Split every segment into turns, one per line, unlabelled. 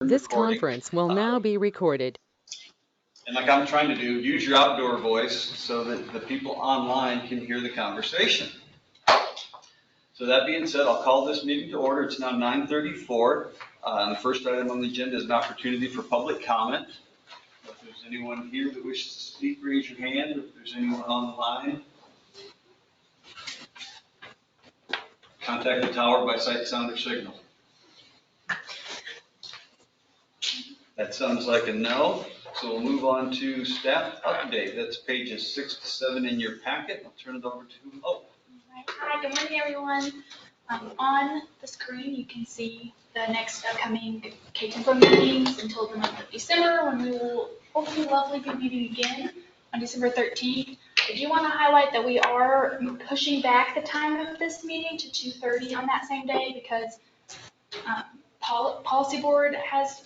This
recording.
conference will now be recorded.
And like I'm trying to do, use your outdoor voice so that the people online can hear the conversation. So that being said, I'll call this meeting to order. It's now 9:34. The first item on the agenda is an opportunity for public comment. If there's anyone here that wishes to speak, raise your hand. If there's anyone on the line, contact the tower by sight, sound, or signal. That sounds like a no. So we'll move on to staff update. That's pages 6 to 7 in your packet. I'll turn it over to Hope.
Hi, good morning, everyone. On the screen, you can see the next upcoming KTMPO meetings until the month of December, when we will hopefully lovely be meeting again on December 13th. I do want to highlight that we are pushing back the time of this meeting to 2:30 on that same day because policy board has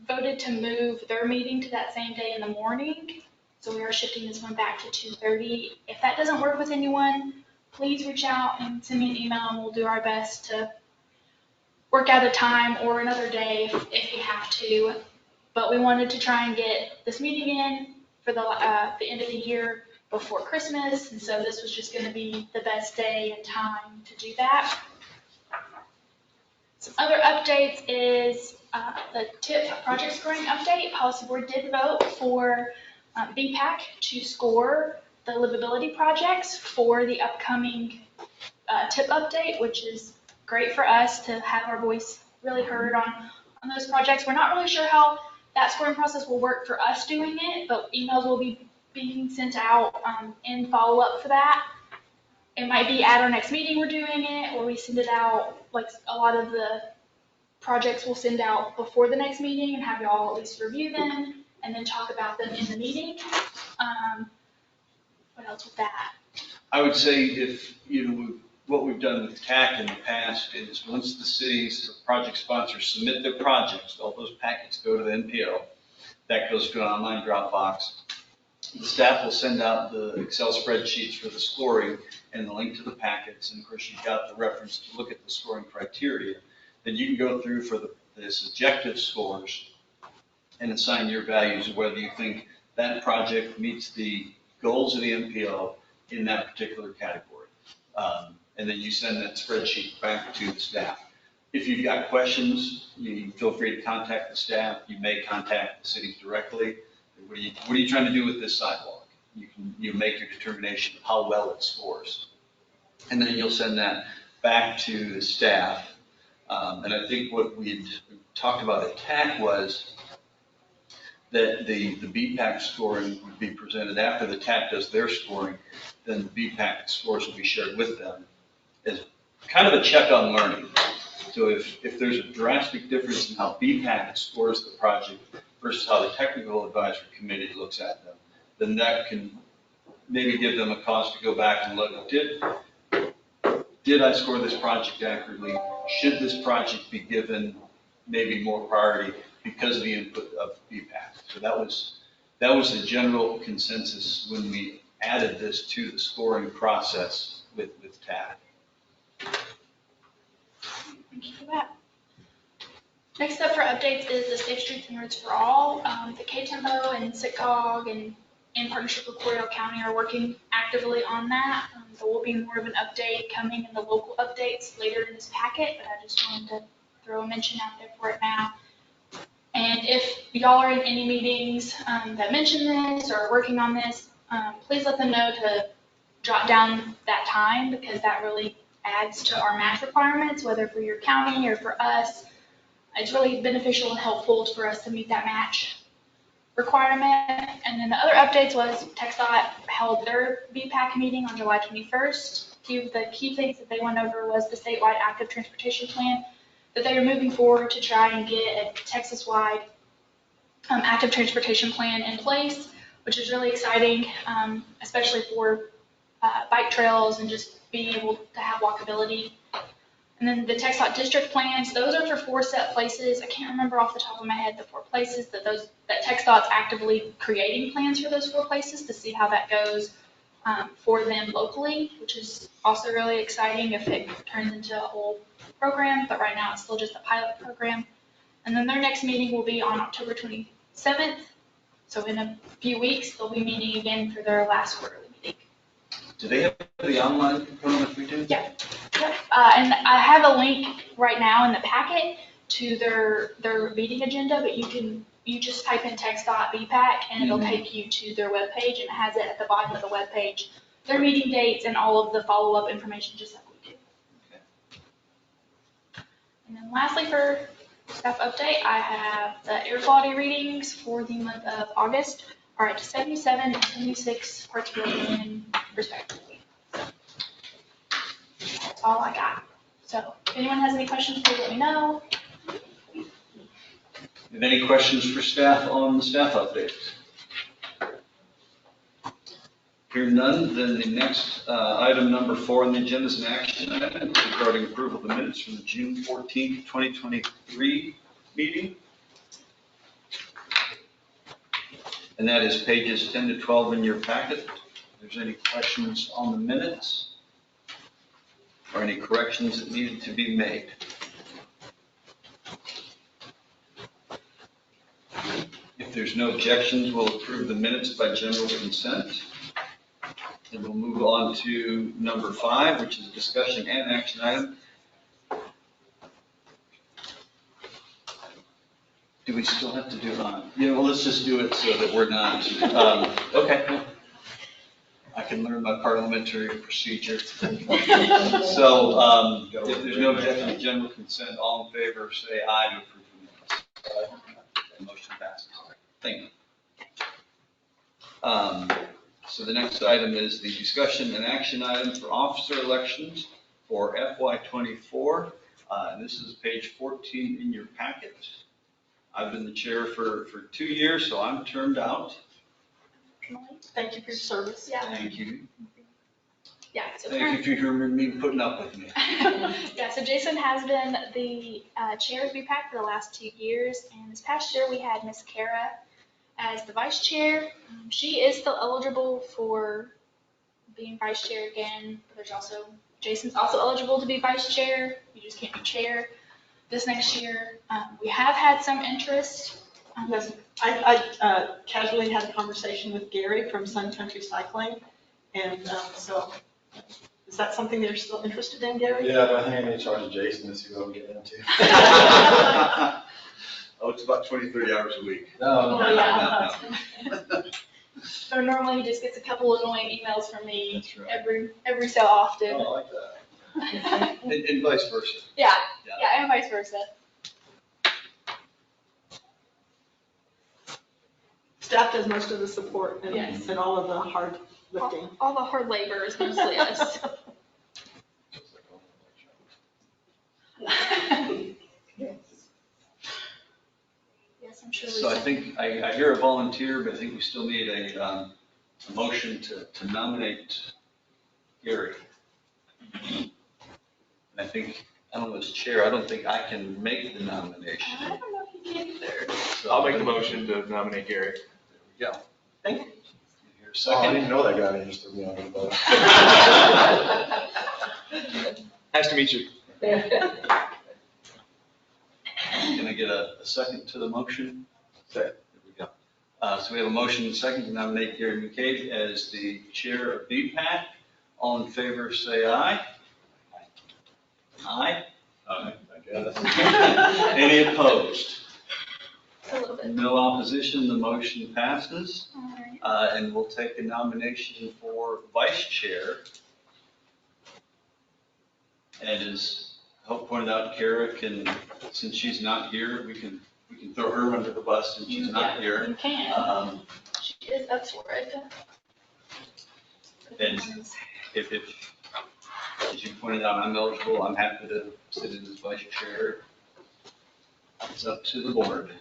voted to move their meeting to that same day in the morning. So we are shifting this one back to 2:30. If that doesn't work with anyone, please reach out and send me an email and we'll do our best to work out a time or another day if you have to. But we wanted to try and get this meeting in for the end of the year before Christmas. And so this was just going to be the best day and time to do that. Some other updates is the TIP project scoring update. Policy board did vote for BPAC to score the livability projects for the upcoming TIP update, which is great for us to have our voice really heard on those projects. We're not really sure how that scoring process will work for us doing it, but emails will be being sent out in follow-up for that. It might be at our next meeting we're doing it, or we send it out, like a lot of the projects we'll send out before the next meeting and have y'all at least review them and then talk about them in the meeting. What else with that?
I would say if, what we've done with TAC in the past is once the cities or project sponsors submit their projects, all those packets go to the NPO. That goes to an online Dropbox. The staff will send out the Excel spreadsheets for the scoring and the link to the packets. And of course, you've got the reference to look at the scoring criteria. Then you can go through for the subjective scores and assign your values of whether you think that project meets the goals of the NPO in that particular category. And then you send that spreadsheet back to the staff. If you've got questions, you feel free to contact the staff. You may contact the cities directly. What are you trying to do with this sidewalk? You make your determination of how well it scores. And then you'll send that back to the staff. And I think what we talked about at TAC was that the BPAC scoring would be presented after the TAC does their scoring, then the BPAC scores will be shared with them as kind of a check on learning. So if there's a drastic difference in how BPAC scores the project versus how the technical advisory committee looks at them, then that can maybe give them a cause to go back and look, did I score this project accurately? Should this project be given maybe more priority because of the input of BPAC? So that was the general consensus when we added this to the scoring process with TAC.
Thank you for that. Next up for updates is the Safe Streets and Roads for All. The KTMPO and SITCOG and in partnership with Cordell County are working actively on that. There will be more of an update coming in the local updates later in this packet, but I just wanted to throw a mention out there for it now. And if y'all are in any meetings that mention this or are working on this, please let them know to jot down that time because that really adds to our match requirements, whether for your county or for us. It's really beneficial and helpful for us to meet that match requirement. And then the other updates was TxDOT held their BPAC meeting on July 21st. A few of the key things that they went over was the statewide active transportation plan that they are moving forward to try and get a Texas-wide active transportation plan in place, which is really exciting, especially for bike trails and just being able to have walkability. And then the TxDOT district plans, those are for 4 set places. I can't remember off the top of my head the 4 places that TxDOT's actively creating plans for those 4 places to see how that goes for them locally, which is also really exciting if it turns into a whole program. But right now it's still just a pilot program. And then their next meeting will be on October 27th. So in a few weeks, they'll be meeting again for their last quarterly meeting.
Do they have the online component like we do?
Yeah. Yep. And I have a link right now in the packet to their meeting agenda, but you just type in text.bpac and it'll take you to their webpage, and it has it at the bottom of the webpage, their meeting dates and all of the follow-up information, just like we do.
Okay.
And then lastly, for staff update, I have the air quality readings for the month of August are at 77 and 76 parts per million respectively. That's all I got. So if anyone has any questions, please let me know.
Have any questions for staff on the staff updates? Hearing none, then the next item number 4 on the agenda is an action item regarding approval of the minutes from the June 14th, 2023 meeting. And that is pages 10 to 12 in your packet. If there's any questions on the minutes or any corrections that needed to be made. If there's no objections, we'll approve the minutes by general consent. And we'll move on to number 5, which is a discussion and action item. Do we still have to do it on? Yeah, well, let's just do it so that we're not, okay. I can learn my parliamentary procedure. So if there's no objection to general consent, all in favor, say aye to approve the minutes. The motion passes. Thank you. So the next item is the discussion and action item for officer elections for FY24. And this is page 14 in your packet. I've been the chair for 2 years, so I'm termed out.
Thank you for your service.
Yeah.
Thank you.
Yeah. So
Thank you for me putting up with me.
yeah, so Jason has been the chair of BPAC for the last 2 years, and this past year we had Miss Kara as the vice chair. She is still eligible for being vice chair again. There's also, Jason's also eligible to be vice chair. You just can't be chair this next year. We have had some interest.
Yes, I casually had a conversation with Gary from Sun Country Cycling, and so is that something they're still interested in, Gary?
Yeah, but I think I need to charge Jason to see what I'm getting into.
Oh, it's about 20, 30 hours a week.
No.
So normally he just gets a couple annoying emails from me
That's right.
every so often.
Oh, I like that.
And vice versa.
Yeah, and vice versa.
Staff does most of the support and,
Yes.
and all of the hard lifting.
All the hard labor is mostly us. Yes, I'm sure.
So I think, I hear a volunteer, but I think we still need a motion to nominate Gary. And I think, I don't know, as chair, I don't think I can make the nomination.
I don't know if you can either.
So-
I'll make the motion to nominate Gary.
There we go.
Thank you.
Here,
Oh, I
second.
didn't know that guy, he just threw me under the bus.
Nice to meet you.
Can I get a second to the motion?
Second.
There we go. So we have a motion and a second to nominate Geary McCabe as the chair of BPAC. All in favor, say aye. Aye.
I guess.
Any opposed?
A little bit.
No opposition, the motion passes.
All right.
And we'll take a nomination for vice chair. And as Hope pointed out, Kara can, since she's not here, we can throw her under the bus since she's not here.
You can. She is up for it.
And if, as you pointed out, I'm eligible, I'm happy to sit in as vice chair. It's up to the board.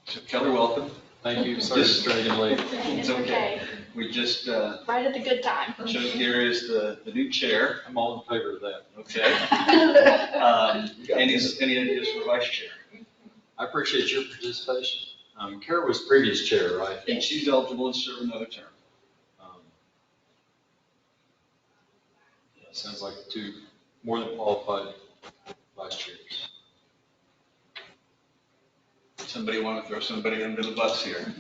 So Kelly, welcome.
Thank you, sorry to drag in late.
It's okay.
We just
Right at the good time.
chose Gary as the new chair,
I'm all in favor of that.
okay? Any ideas for vice chair?
I appreciate your participation. Kara was previous chair, right?
And she's eligible to serve another term.
Yeah, sounds like two more than qualified
throw somebody under the bus here.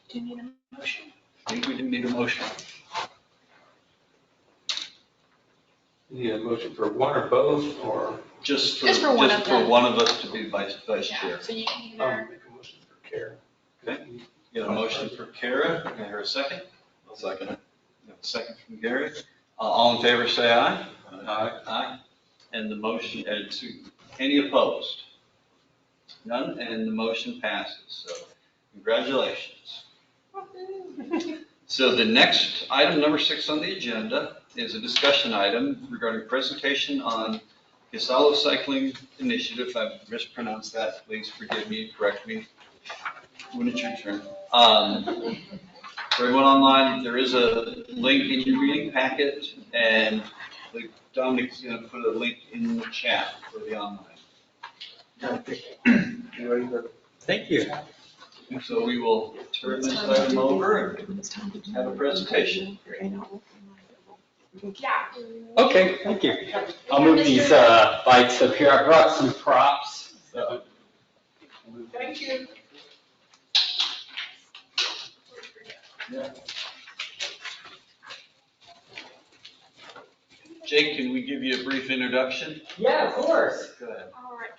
Do you need a motion?
I think we do need a motion.
You need a motion for one or both, or?
Just for
Just for one of them.
one of us to be vice
Yeah,
chair.
so you can
I'll
either,
make a motion for Kara.
Okay. Get a motion for Kara. Can I hear a second?
I'll second it.
Got a second from Gary. All in favor, say aye.
Aye.
Aye. And the motion, any opposed? None, and the motion passes. So congratulations. So the next item, number 6 on the agenda, is a discussion item regarding presentation on Ghisallo Cycling Initiative. If I've mispronounced that, please forgive me, correct me when it's your turn. For everyone online, there is a link in your meeting packet, and Dominic's going to put a link in the chat for the online. You ready for?
Thank you.
So we will turn this item over and have a presentation.
yeah.
Okay, thank you. I'll move these bikes up here. I brought some props. So.
Thank you.
Jake, can we give you a brief introduction?
Yeah, of course.
Go ahead.
All right.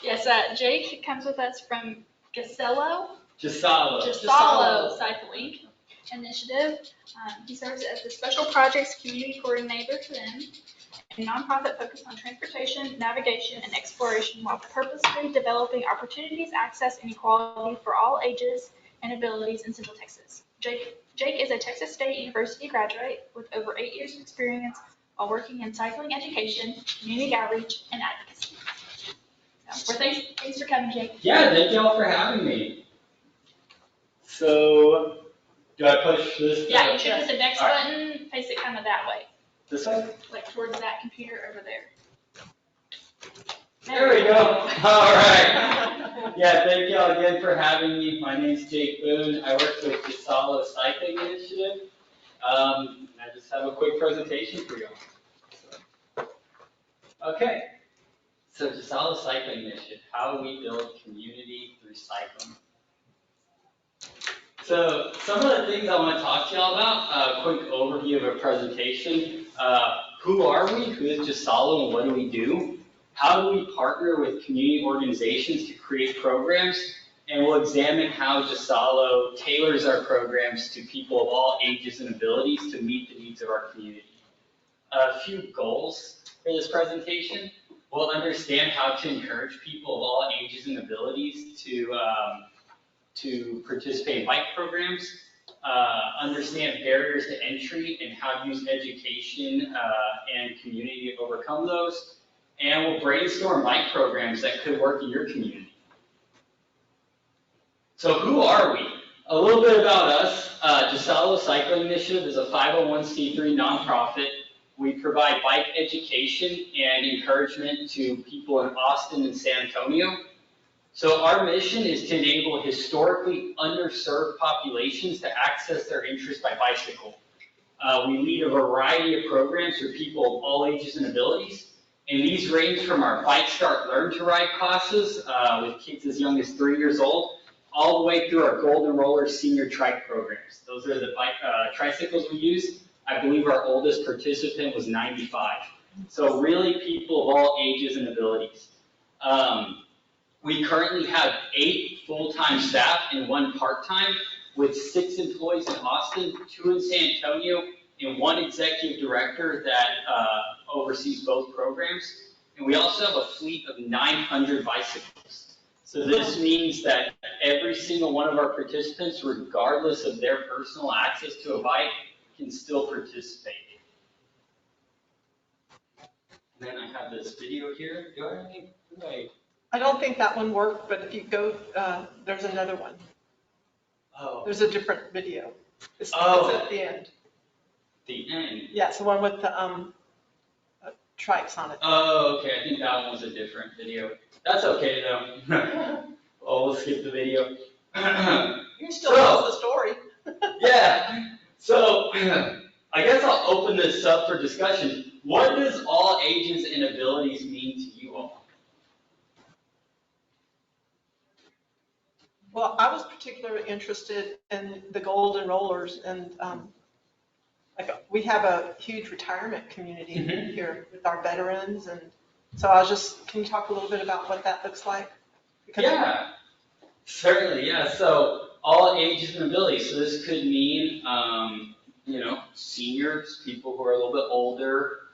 Yes, Jake comes with us from Ghisallo Cycling Initiative. He serves as the Special Projects Community Coordinator for them, a nonprofit focused on transportation, navigation, and exploration while purposefully developing opportunities, access, and equality for all ages and abilities in Central Texas. Jake is a Texas State University graduate with over 8 years of experience while working in cycling education, community outreach, and advocacy. So, thanks for coming, Jake.
Yeah, thank y'all for having me. So, do I push this?
Yeah, you should hit the next
All right.
button, face it kind of that way,
This way?
like towards that computer over there.
There we go. All right. Yeah, thank y'all again for having me. My name's Jake Boone. I work with Ghisallo Cycling Initiative. And I just have a quick presentation for y'all. So, okay. So Ghisallo Cycling Initiative, how we build community through cycling. So some of the things I want to talk to y'all about, a quick overview of a presentation. Who are we? Who is Ghisallo and what do we do? How do we partner with community organizations to create programs? And we'll examine how Ghisallo tailors our programs to people of all ages and abilities to meet the needs of our community. A few goals for this presentation. We'll understand how to encourage people of all ages and abilities to participate in bike programs, understand barriers to entry and how to use education and community to overcome those. And we'll brainstorm bike programs that could work in your community. So who are we? A little bit about us. Ghisallo Cycling Initiative is a 501c3 nonprofit. We provide bike education and encouragement to people in Austin and San Antonio. So our mission is to enable historically underserved populations to access their interests by bicycle. We lead a variety of programs for people of all ages and abilities. And these range from our Bike Start Learn to Ride classes with kids as young as 3 years old, all the way through our Golden Roller Senior Trike programs. Those are the bike tricycles we use. I believe our oldest participant was 95. So really people of all ages and abilities. We currently have 8 full-time staff and 1 part-time, with 6 employees in Austin, 2 in San Antonio, and 1 executive director that oversees both programs. And we also have a fleet of 900 bicycles. So this means that every single one of our participants, regardless of their personal access to a bike, can still participate. And then I have this video here. Do I have any?
I don't think that one worked, but if you go, there's another one.
Oh,
There's a different video. It's at the end.
the end.
Yeah, it's the one with the trikes on it.
Oh, okay. I think that one was a different video. That's okay though. Oh, we'll skip the video.
You can still tell the story.
Yeah. So I guess I'll open this up for discussion. What does all ages and abilities mean to you all?
Well, I was particularly interested in the golden rollers and, like, we have a huge retirement community
Mhm.
here with our veterans. And so I was just, can you talk a little bit about what that looks like? Because
Yeah, certainly, yeah. So all ages and abilities. So this could mean, seniors, people who are a little bit older,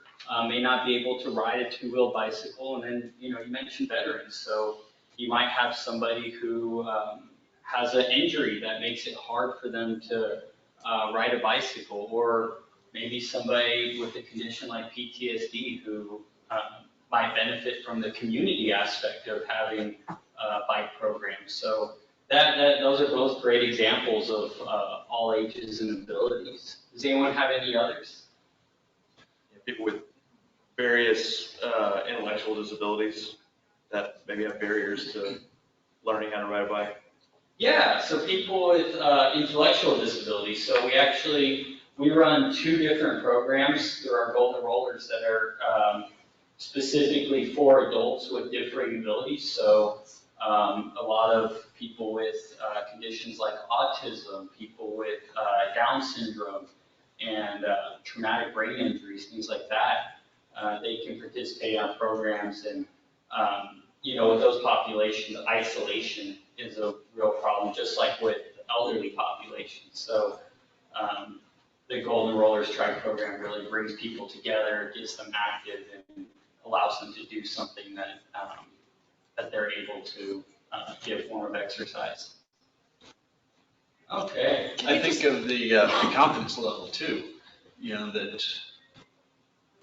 may not be able to ride a two-wheel bicycle. And then, you mentioned veterans. So you might have somebody who has an injury that makes it hard for them to ride a bicycle, or maybe somebody with a condition like PTSD who might benefit from the community aspect of having bike programs. So those are both great examples of all ages and abilities. Does anyone have any others?
People with various intellectual disabilities that maybe have barriers to learning how to ride a bike.
Yeah, so people with intellectual disabilities. So we run 2 different programs through our Golden Rollers that are specifically for adults with differing abilities. So a lot of people with conditions like autism, people with Down syndrome, and traumatic brain injuries, things like that, they can participate on programs. And with those populations, isolation is a real problem, just like with elderly populations. So the Golden Rollers Tribe program really brings people together, gets them active, and allows them to do something that that they're able to be a form of exercise. Okay.
I think of the confidence level too, that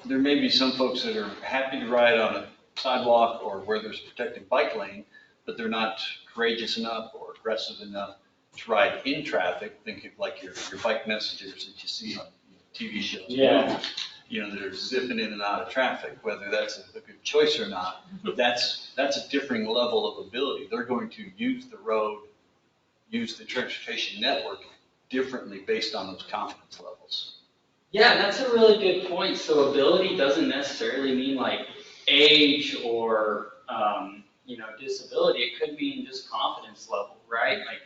there may be some folks that are happy to ride on a sidewalk or where there's a protected bike lane, but they're not courageous enough or aggressive enough to ride in traffic. Think of like your bike messengers that you see on TV shows.
Yeah.
That are zipping in and out of traffic, whether that's a good choice or not, that's a differing level of ability. They're going to use the road, use the transportation network differently based on those confidence levels.
Yeah, that's a really good point. So ability doesn't necessarily mean like age or disability. It could mean just confidence level, right? Like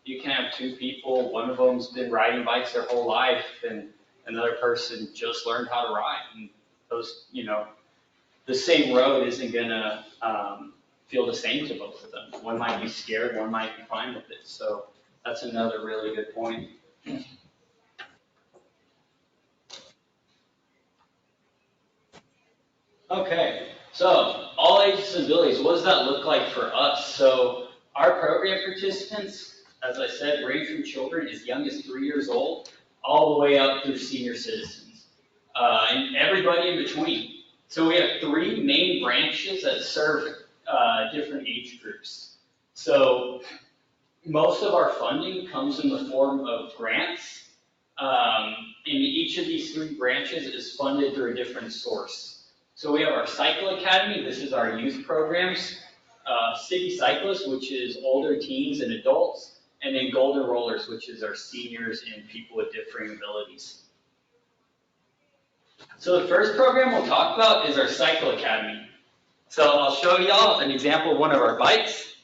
you can have 2 people, one of them's been riding bikes their whole life, and another person just learned how to ride. And those, the same road isn't gonna feel the same to both of them. One might be scared, one might be fine with it. So that's another really good point. Okay, so all ages and abilities, what does that look like for us? So our program participants, as I said, range from children as young as 3 years old, all the way up through senior citizens, and everybody in between. So we have 3 main branches that serve different age groups. So most of our funding comes in the form of grants, and each of these 3 branches is funded through a different source. So we have our Cycle Academy, this is our youth programs, City Cyclists, which is older teens and adults, and then Golden Rollers, which is our seniors and people with differing abilities. So the first program we'll talk about is our Cycle Academy. So I'll show y'all an example of one of our bikes.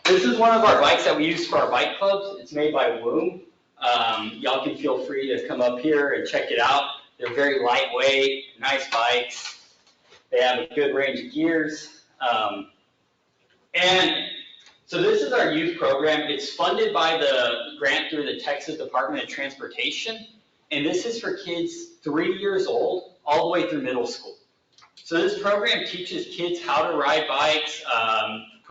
This is one of our bikes that we use for our bike clubs. It's made by Woom. Y'all can feel free to come up here and check it out. They're very lightweight, nice bikes. They have a good range of gears. And so this is our youth program. It's funded by the grant through the Texas Department of Transportation. And this is for kids 3 years old all the way through middle school. So this program teaches kids how to ride bikes,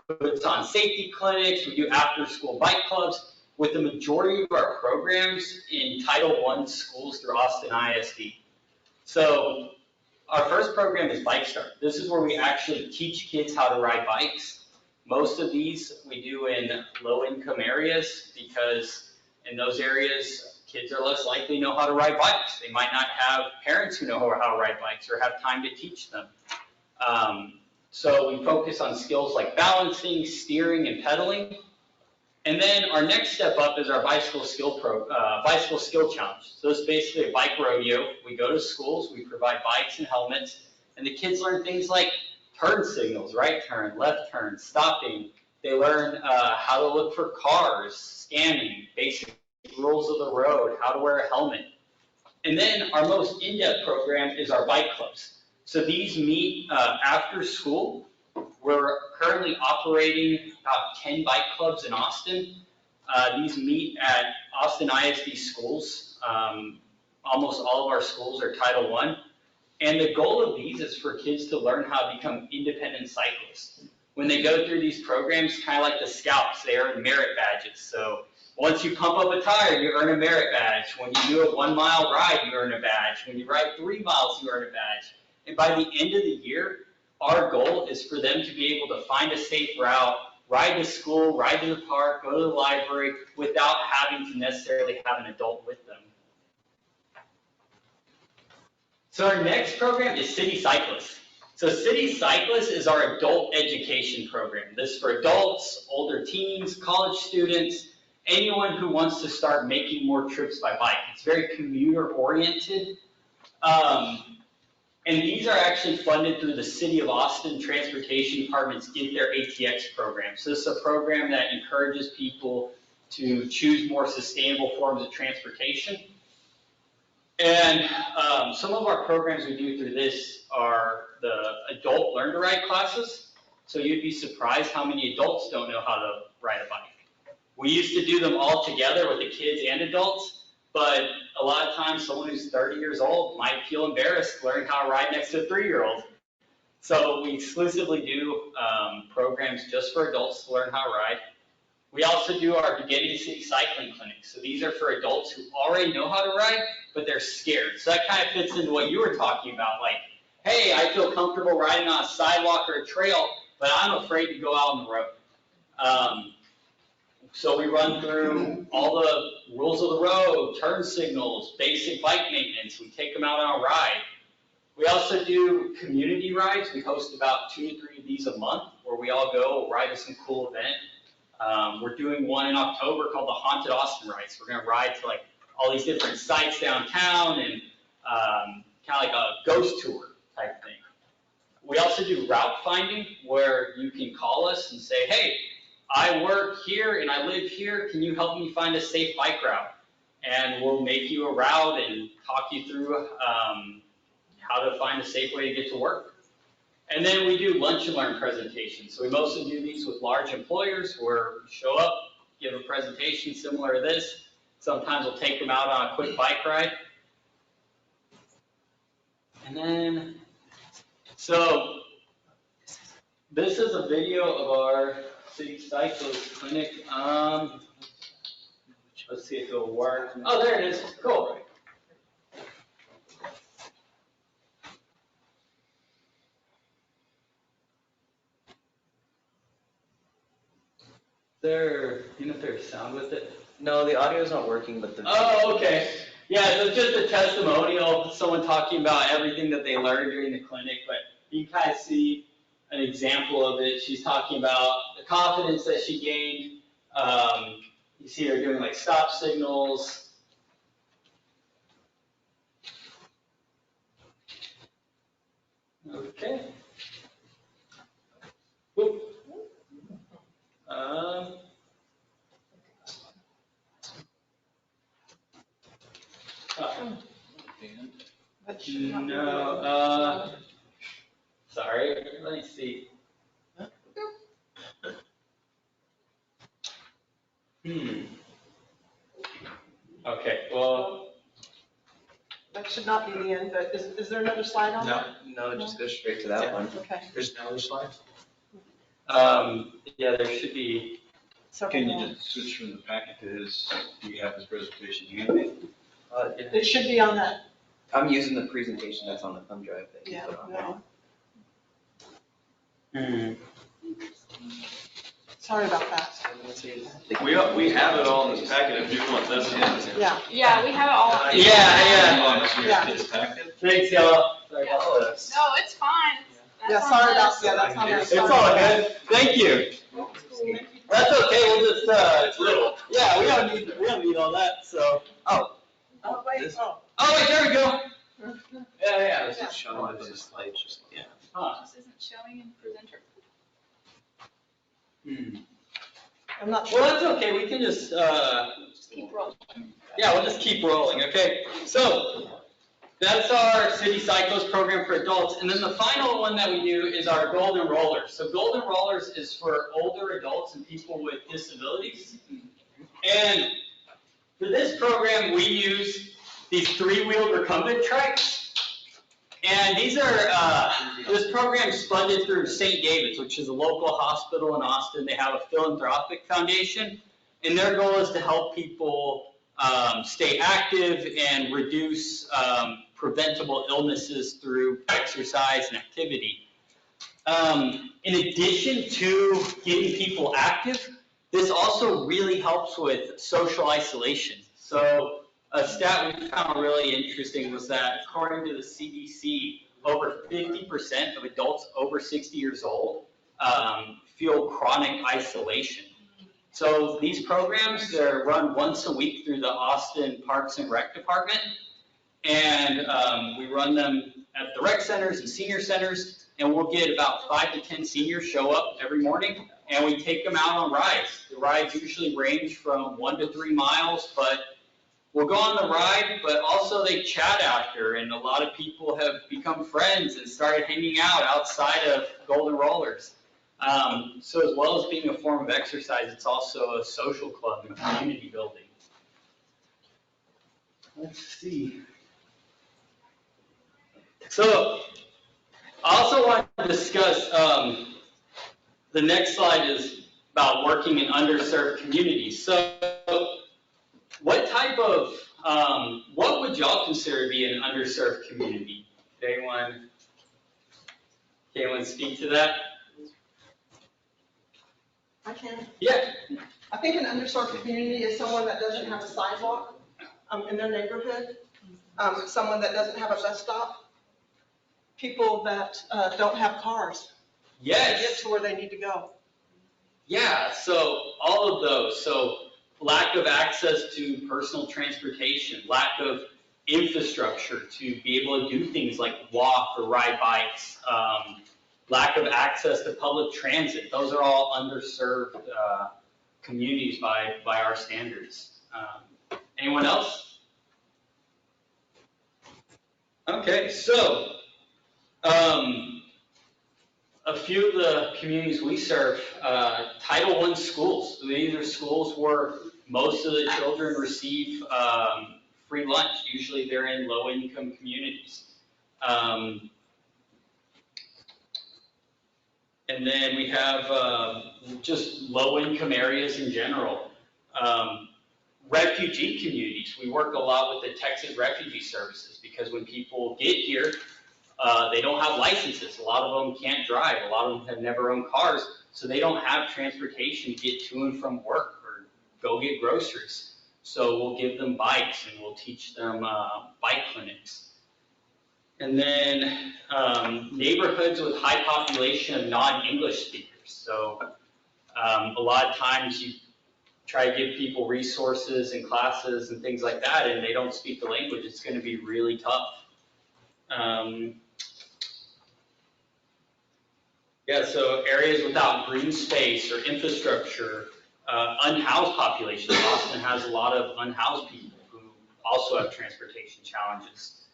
puts on safety clinics. We do after-school bike clubs with the majority of our programs in Title I schools through Austin ISD. So our first program is Bike Start. This is where we actually teach kids how to ride bikes. Most of these we do in low-income areas because in those areas, kids are less likely to know how to ride bikes. They might not have parents who know how to ride bikes or have time to teach them. So we focus on skills like balancing, steering, and pedaling. And then our next step up is our bicycle skill challenge. So it's basically a bike rodeo. We go to schools, we provide bikes and helmets, and the kids learn things like turn signals, right turn, left turn, stopping, They learn how to look for cars, scanning, basic rules of the road, how to wear a helmet. And then our most in-depth program is our bike clubs. So these meet after school. We're currently operating about 10 bike clubs in Austin. These meet at Austin ISD schools. Almost all of our schools are Title I. And the goal of these is for kids to learn how to become independent cyclists. When they go through these programs, kind of like the Scouts, they earn merit badges. So once you pump up a tire, you earn a merit badge. When you do a 1 mile ride, you earn a badge. When you ride 3 miles, you earn a badge. And by the end of the year, our goal is for them to be able to find a safe route, ride to school, ride to the park, go to the library, without having to necessarily have an adult with them. So our next program is City Cyclists. So City Cyclists is our adult education program. This is for adults, older teens, college students, anyone who wants to start making more trips by bike. It's very commuter oriented. And these are actually funded through the City of Austin Transportation Department's Get Their ATX program. So this is a program that encourages people to choose more sustainable forms of transportation. And some of our programs we do through this are the adult learn to ride classes. So you'd be surprised how many adults don't know how to ride a bike. We used to do them all together with the kids and adults, but a lot of times someone who's 30 years old might feel embarrassed learning how to ride next to a 3-year-old. So we exclusively do programs just for adults to learn how to ride. We also do our beginning city cycling clinics. So these are for adults who already know how to ride, but they're scared. So that kind of fits into what you were talking about, like, hey, I feel comfortable riding on a sidewalk or a trail, but I'm afraid to go out on the road. So we run through all the rules of the road, turn signals, basic bike maintenance. We take them out on a ride. We also do community rides. We host about 2 to 3 of these a month where we all go ride to some cool event. We're doing one in October called the Haunted Austin Rides. We're going to ride to like all these different sites downtown and kind of like a ghost tour type thing. We also do route finding where you can call us and say, hey, I work here and I live here. Can you help me find a safe bike route? And we'll make you a route and talk you through how to find a safe way to get to work. And then we do lunch and learn presentations. So we mostly do these with large employers where you show up, give a presentation similar to this. Sometimes we'll take them out on a quick bike ride. And then, so this is a video of our City Cyclist Clinic. Let's see if it'll work. Oh, there it is. Cool. Do you know if there's sound with it?
No, the audio's not working, but the.
Oh, okay. Yeah, so it's just a testimonial, someone talking about everything that they learned during the clinic, but you can kind of see an example of it. She's talking about the confidence that she gained. You see her doing like stop signals. Okay. Whoop. No, sorry, let me see. Okay, well.
That should not be the end, but is there another slide on that?
No, just go straight to that one.
Okay.
There's another slide?
Yeah, there should be.
Can you just switch from the packet to his, do you have his presentation handy?
It should be on that.
I'm using the presentation that's on the thumb drive that you
Yeah,
put on there.
no. Sorry about that.
We have it all in this packet if you want this.
Yeah.
Yeah, we have it all.
Yeah.
His packet?
Thanks, y'all. Sorry about
No, it's fine.
Yeah,
That's
sorry
on
about
us.
that. That's on there.
It's all good. Thank you. That's okay. We'll just it's little. Yeah, we don't need all that. So.
Oh, wait, oh.
Oh wait, there we go. Yeah.
This is showing it in the slide, just, yeah.
Huh.
This isn't showing in presenter.
I'm not sure.
Well, that's okay, we can just,
Just keep rolling.
yeah, we'll just keep rolling, okay? So, that's our City Cycles program for adults, and then the final one that we do is our Golden Rollers. So Golden Rollers is for older adults and people with disabilities. And for this program, we use these three-wheeled recumbent trikes. And these are, this program is funded through St. David's, which is a local hospital in Austin. They have a philanthropic foundation, and their goal is to help people stay active and reduce preventable illnesses through exercise and activity. In addition to getting people active, this also really helps with social isolation. So a stat we found really interesting was that according to the CDC, over 50% of adults over 60 years old feel chronic isolation. So these programs, they're run once a week through the Austin Parks and Rec Department. And we run them at the rec centers and senior centers, and we'll get about 5 to 10 seniors show up every morning, and we take them out on rides. The rides usually range from 1 to 3 miles, but we'll go on the ride, but also they chat after, and a lot of people have become friends and started hanging out outside of Golden Rollers. So as well as being a form of exercise, it's also a social club and community building. Let's see. So I also want to discuss, the next slide is about working in underserved communities. So what type of, what would y'all consider to be an underserved community? Can anyone speak to that?
I can.
Yeah.
I think an underserved community is someone that doesn't have a sidewalk in their neighborhood, someone that doesn't have a bus stop, people that don't have cars to get
Yes.
to where they need to go.
Yeah, so all of those. So lack of access to personal transportation, lack of infrastructure to be able to do things like walk or ride bikes, lack of access to public transit. Those are all underserved communities by our standards. Anyone else? Okay, so a few of the communities we serve, Title I schools. These are schools where most of the children receive free lunch. Usually they're in low-income communities. And then we have just low-income areas in general. Refugee communities. We work a lot with the Texas Refugee Services because when people get here, they don't have licenses. A lot of them can't drive. A lot of them have never owned cars, so they don't have transportation to get to and from work or go get groceries. So we'll give them bikes and we'll teach them bike clinics. And then neighborhoods with high population of non-English speakers. So a lot of times you try to give people resources and classes and things like that, and they don't speak the language. It's going to be really tough. Yeah, so areas without green space or infrastructure, unhoused population. Austin has a lot of unhoused people who also have transportation challenges.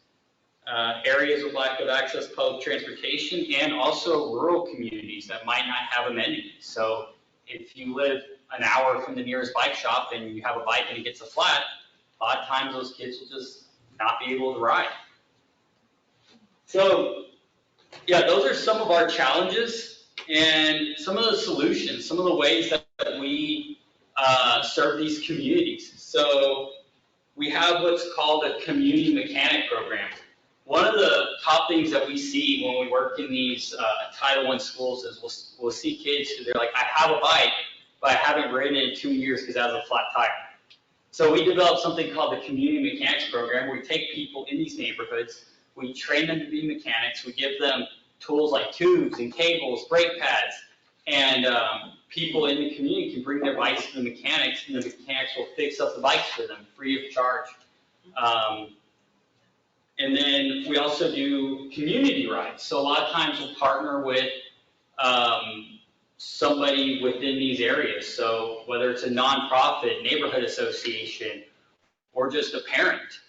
Areas with lack of access to public transportation, and also rural communities that might not have amenities. So if you live an hour from the nearest bike shop and you have a bike and it gets a flat, a lot of times those kids will just not be able to ride. So yeah, those are some of our challenges and some of the solutions, some of the ways that we serve these communities. So we have what's called a community mechanic program. One of the top things that we see when we work in these Title I schools is we'll see kids who they're like, I have a bike, but I haven't ridden it in 2 years because it has a flat tire. So we developed something called the community mechanics program, where we take people in these neighborhoods, we train them to be mechanics, we give them tools like tubes and cables, brake pads, and people in the community can bring their bikes to the mechanics, and the mechanics will fix up the bikes for them free of charge. And then we also do community rides. So a lot of times we'll partner with somebody within these areas. So whether it's a nonprofit, neighborhood association, or just a parent.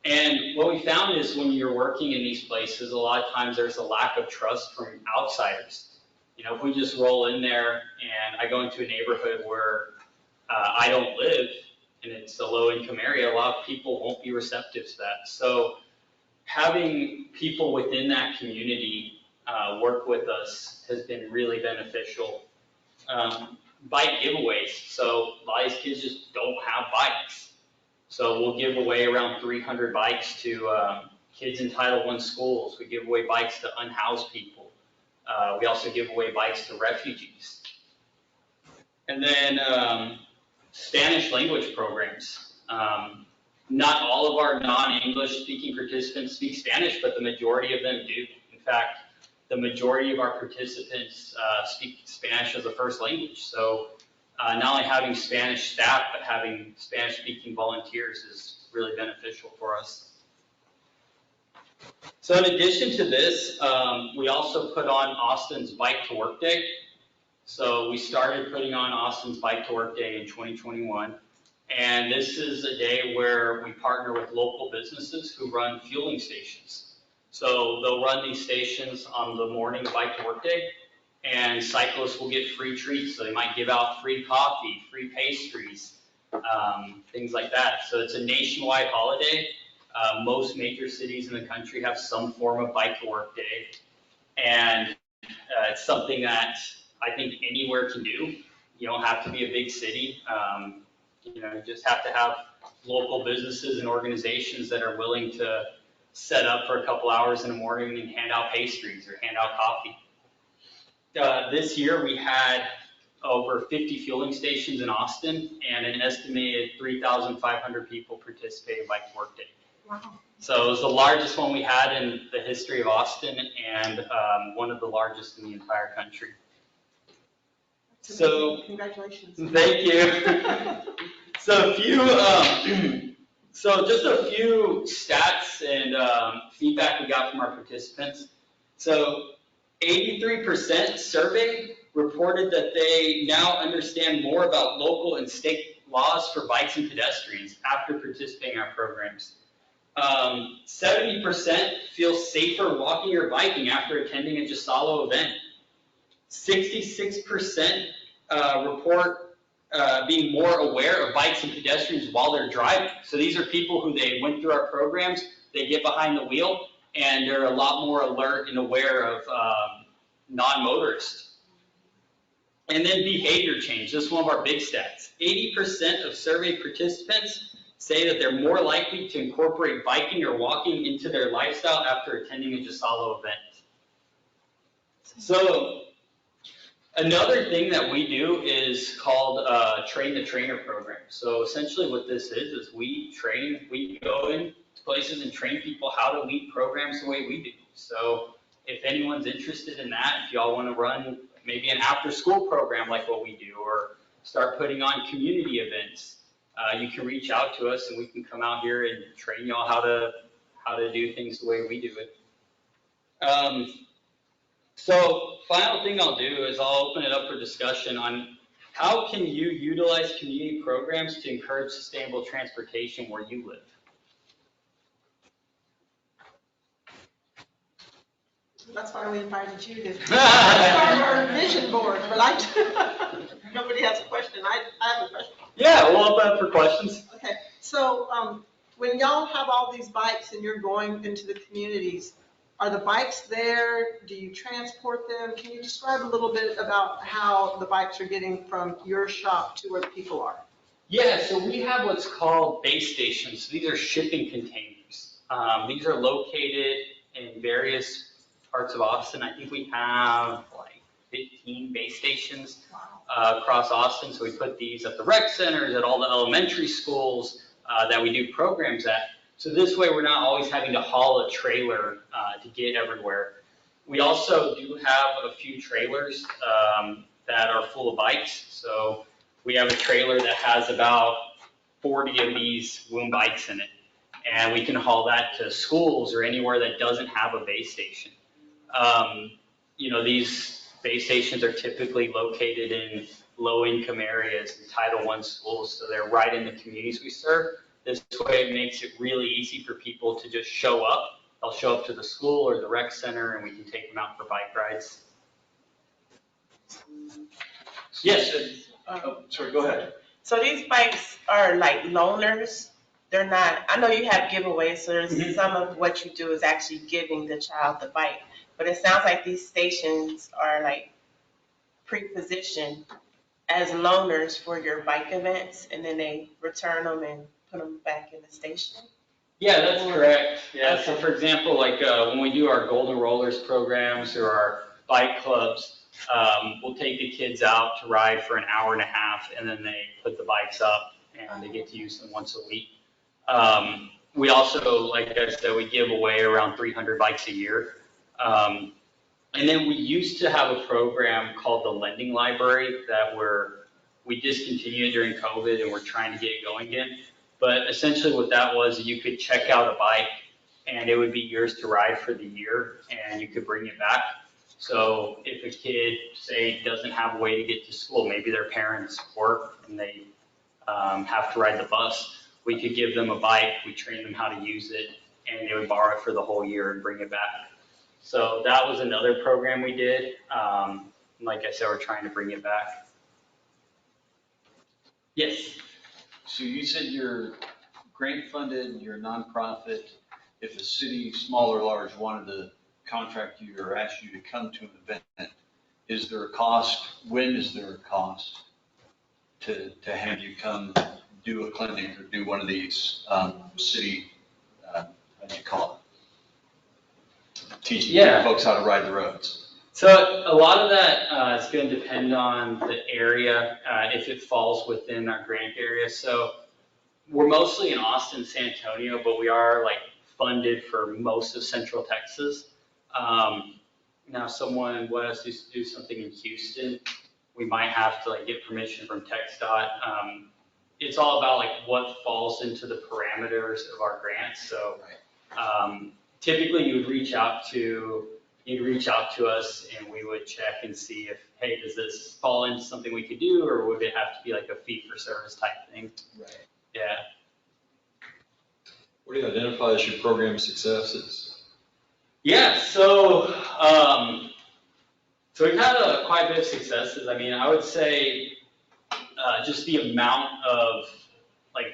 And what we found is when you're working in these places, a lot of times there's a lack of trust from outsiders. You know, if we just roll in there and I go into a neighborhood where I don't live and it's a low income area, a lot of people won't be receptive to that. So having people within that community work with us has been really beneficial. Bike giveaways. So a lot of these kids just don't have bikes. So we'll give away around 300 bikes to kids in Title I schools. We give away bikes to unhoused people. We also give away bikes to refugees. And then Spanish language programs. Not all of our non-English speaking participants speak Spanish, but the majority of them do. In fact, the majority of our participants speak Spanish as a first language. So not only having Spanish staff, but having Spanish-speaking volunteers is really beneficial for us. So in addition to this, we also put on Austin's Bike to Work Day. So we started putting on Austin's Bike to Work Day in 2021. And this is a day where we partner with local businesses who run fueling stations. So they'll run these stations on the morning of Bike to Work Day, and cyclists will get free treats. So they might give out free coffee, free pastries, things like that. So it's a nationwide holiday. Most major cities in the country have some form of Bike to Work Day. And it's something that I think anywhere can do. You don't have to be a big city. You know, you just have to have local businesses and organizations that are willing to set up for a couple hours in the morning and hand out pastries or hand out coffee. This year we had over 50 fueling stations in Austin and an estimated 3,500 people participate in Bike to Work Day.
Wow.
So it was the largest one we had in the history of Austin and one of the largest in the entire country. So,
congratulations.
Thank you. So so just a few stats and feedback we got from our participants. So 83% surveyed reported that they now understand more about local and state laws for bikes and pedestrians after participating in our programs. 70% feel safer walking or biking after attending a Ghisallo event. 66% report being more aware of bikes and pedestrians while they're driving. So these are people who they went through our programs, they get behind the wheel, and they're a lot more alert and aware of non-motorists. And then behavior change, this is one of our big stats. 80% of survey participants say that they're more likely to incorporate biking or walking into their lifestyle after attending a Ghisallo event. So another thing that we do is called Train the Trainer program. So essentially what this is we go in places and train people how to lead programs the way we do. So if anyone's interested in that, if y'all want to run maybe an after-school program like what we do, or start putting on community events, you can reach out to us and we can come out here and train y'all how to do things the way we do it. So final thing I'll do is I'll open it up for discussion on how can you utilize community programs to encourage sustainable transportation where you live?
That's why we invited you to start our vision board, but nobody has a question. I have a question.
Yeah, we'll open up for questions.
Okay, so when y'all have all these bikes and you're going into the communities, are the bikes there? Do you transport them? Can you describe a little bit about how the bikes are getting from your shop to where the people are?
Yeah, so we have what's called base stations. These are shipping containers. These are located in various parts of Austin. I think we have like 15 base stations across Austin. So we put these at the rec centers, at all the elementary schools that we do programs at. So this way we're not always having to haul a trailer to get everywhere. We also do have a few trailers that are full of bikes. So we have a trailer that has about 40 of these Woom bikes in it. And we can haul that to schools or anywhere that doesn't have a base station. You know, these Base stations are typically located in low-income areas and Title I schools, so they're right in the communities we serve. This way it makes it really easy for people to just show up. They'll show up to the school or the rec center and we can take them out for bike rides. Yes.
Oh, sorry, go ahead.
So these bikes are like loaners? They're not, I know you have giveaways, so there's some of what you do is actually giving the child the bike. But it sounds like these stations are like pre-positioned as loaners for your bike events, and then they return them and put them back in the station?
Yeah, that's correct. Yeah, so for example, like when we do our Golden Rollers programs or our bike clubs, we'll take the kids out to ride for an hour and a half, and then they put the bikes up and they get to use them once a week. We also, like I said, we give away around 300 bikes a year. And then we used to have a program called the Lending Library that we discontinued during COVID and we're trying to get it going again. But essentially what that was, you could check out a bike and it would be yours to ride for the year and you could bring it back. So if a kid, say, doesn't have a way to get to school, maybe their parents work and they have to ride the bus, we could give them a bike, we train them how to use it, and they would borrow it for the whole year and bring it back. So that was another program we did. Like I said, we're trying to bring it back. Yes.
So you said you're grant funded, you're a nonprofit. If a city, small or large, wanted to contract you or ask you to come to an event, is there a cost? When is there a cost to have you come do a clinic or do one of these city, how do you call it? Teaching folks how to ride the roads.
So a lot of that is going to depend on the area, if it falls within our grant area. So we're mostly in Austin, San Antonio, but we are like funded for most of Central Texas. Now someone wants us to do something in Houston, we might have to like get permission from TxDOT. It's all about like what falls into the parameters of our grants. So typically you would reach out to us and we would check and see if, hey, does this fall into something we could do, or would it have to be like a fee for service type thing?
Right.
Yeah.
What do you identify as your program successes?
Yeah, so we've had quite a bit of successes. I mean, I would say just the amount of, like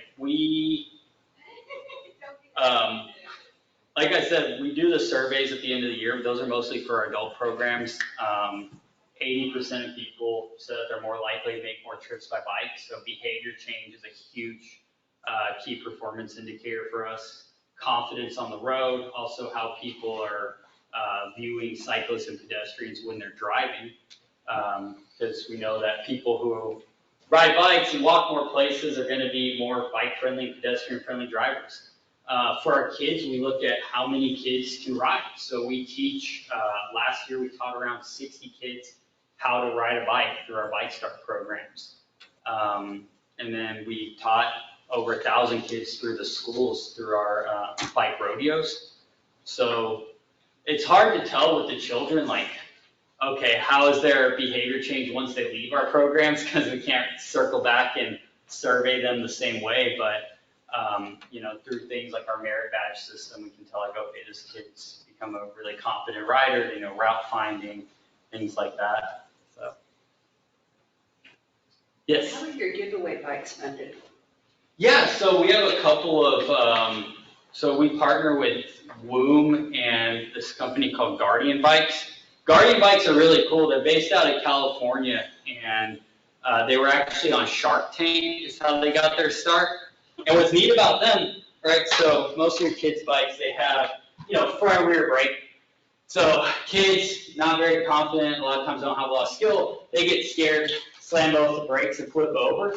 like I said, we do the surveys at the end of the year, but those are mostly for our adult programs. 80% of people said that they're more likely to make more trips by bike, so behavior change is a huge key performance indicator for us. Confidence on the road, also how people are viewing cyclists and pedestrians when they're driving, because we know that people who ride bikes and walk more places are going to be more bike-friendly, pedestrian-friendly drivers. For our kids, we look at how many kids can ride. So we teach, last year we taught around 60 kids how to ride a bike through our Bike Start programs. And then we taught over 1,000 kids through the schools through our bike rodeos. So it's hard to tell with the children, like, okay, how is their behavior change once they leave our programs? Because we can't circle back and survey them the same way, but through things like our merit badge system, we can tell like, okay, this kid's become a really confident rider, they know route finding, things like that. So, yes.
How are your giveaway bikes funded?
Yeah, so we have a couple of, so we partner with Woom and this company called Guardian Bikes. Guardian Bikes are really cool. They're based out of California, and they were actually on Shark Tank is how they got their start. And what's neat about them, right, so most of your kids' bikes, they have, front and rear brake. So kids, not very confident, a lot of times don't have a lot of skill, they get scared, slam both the brakes and flip over.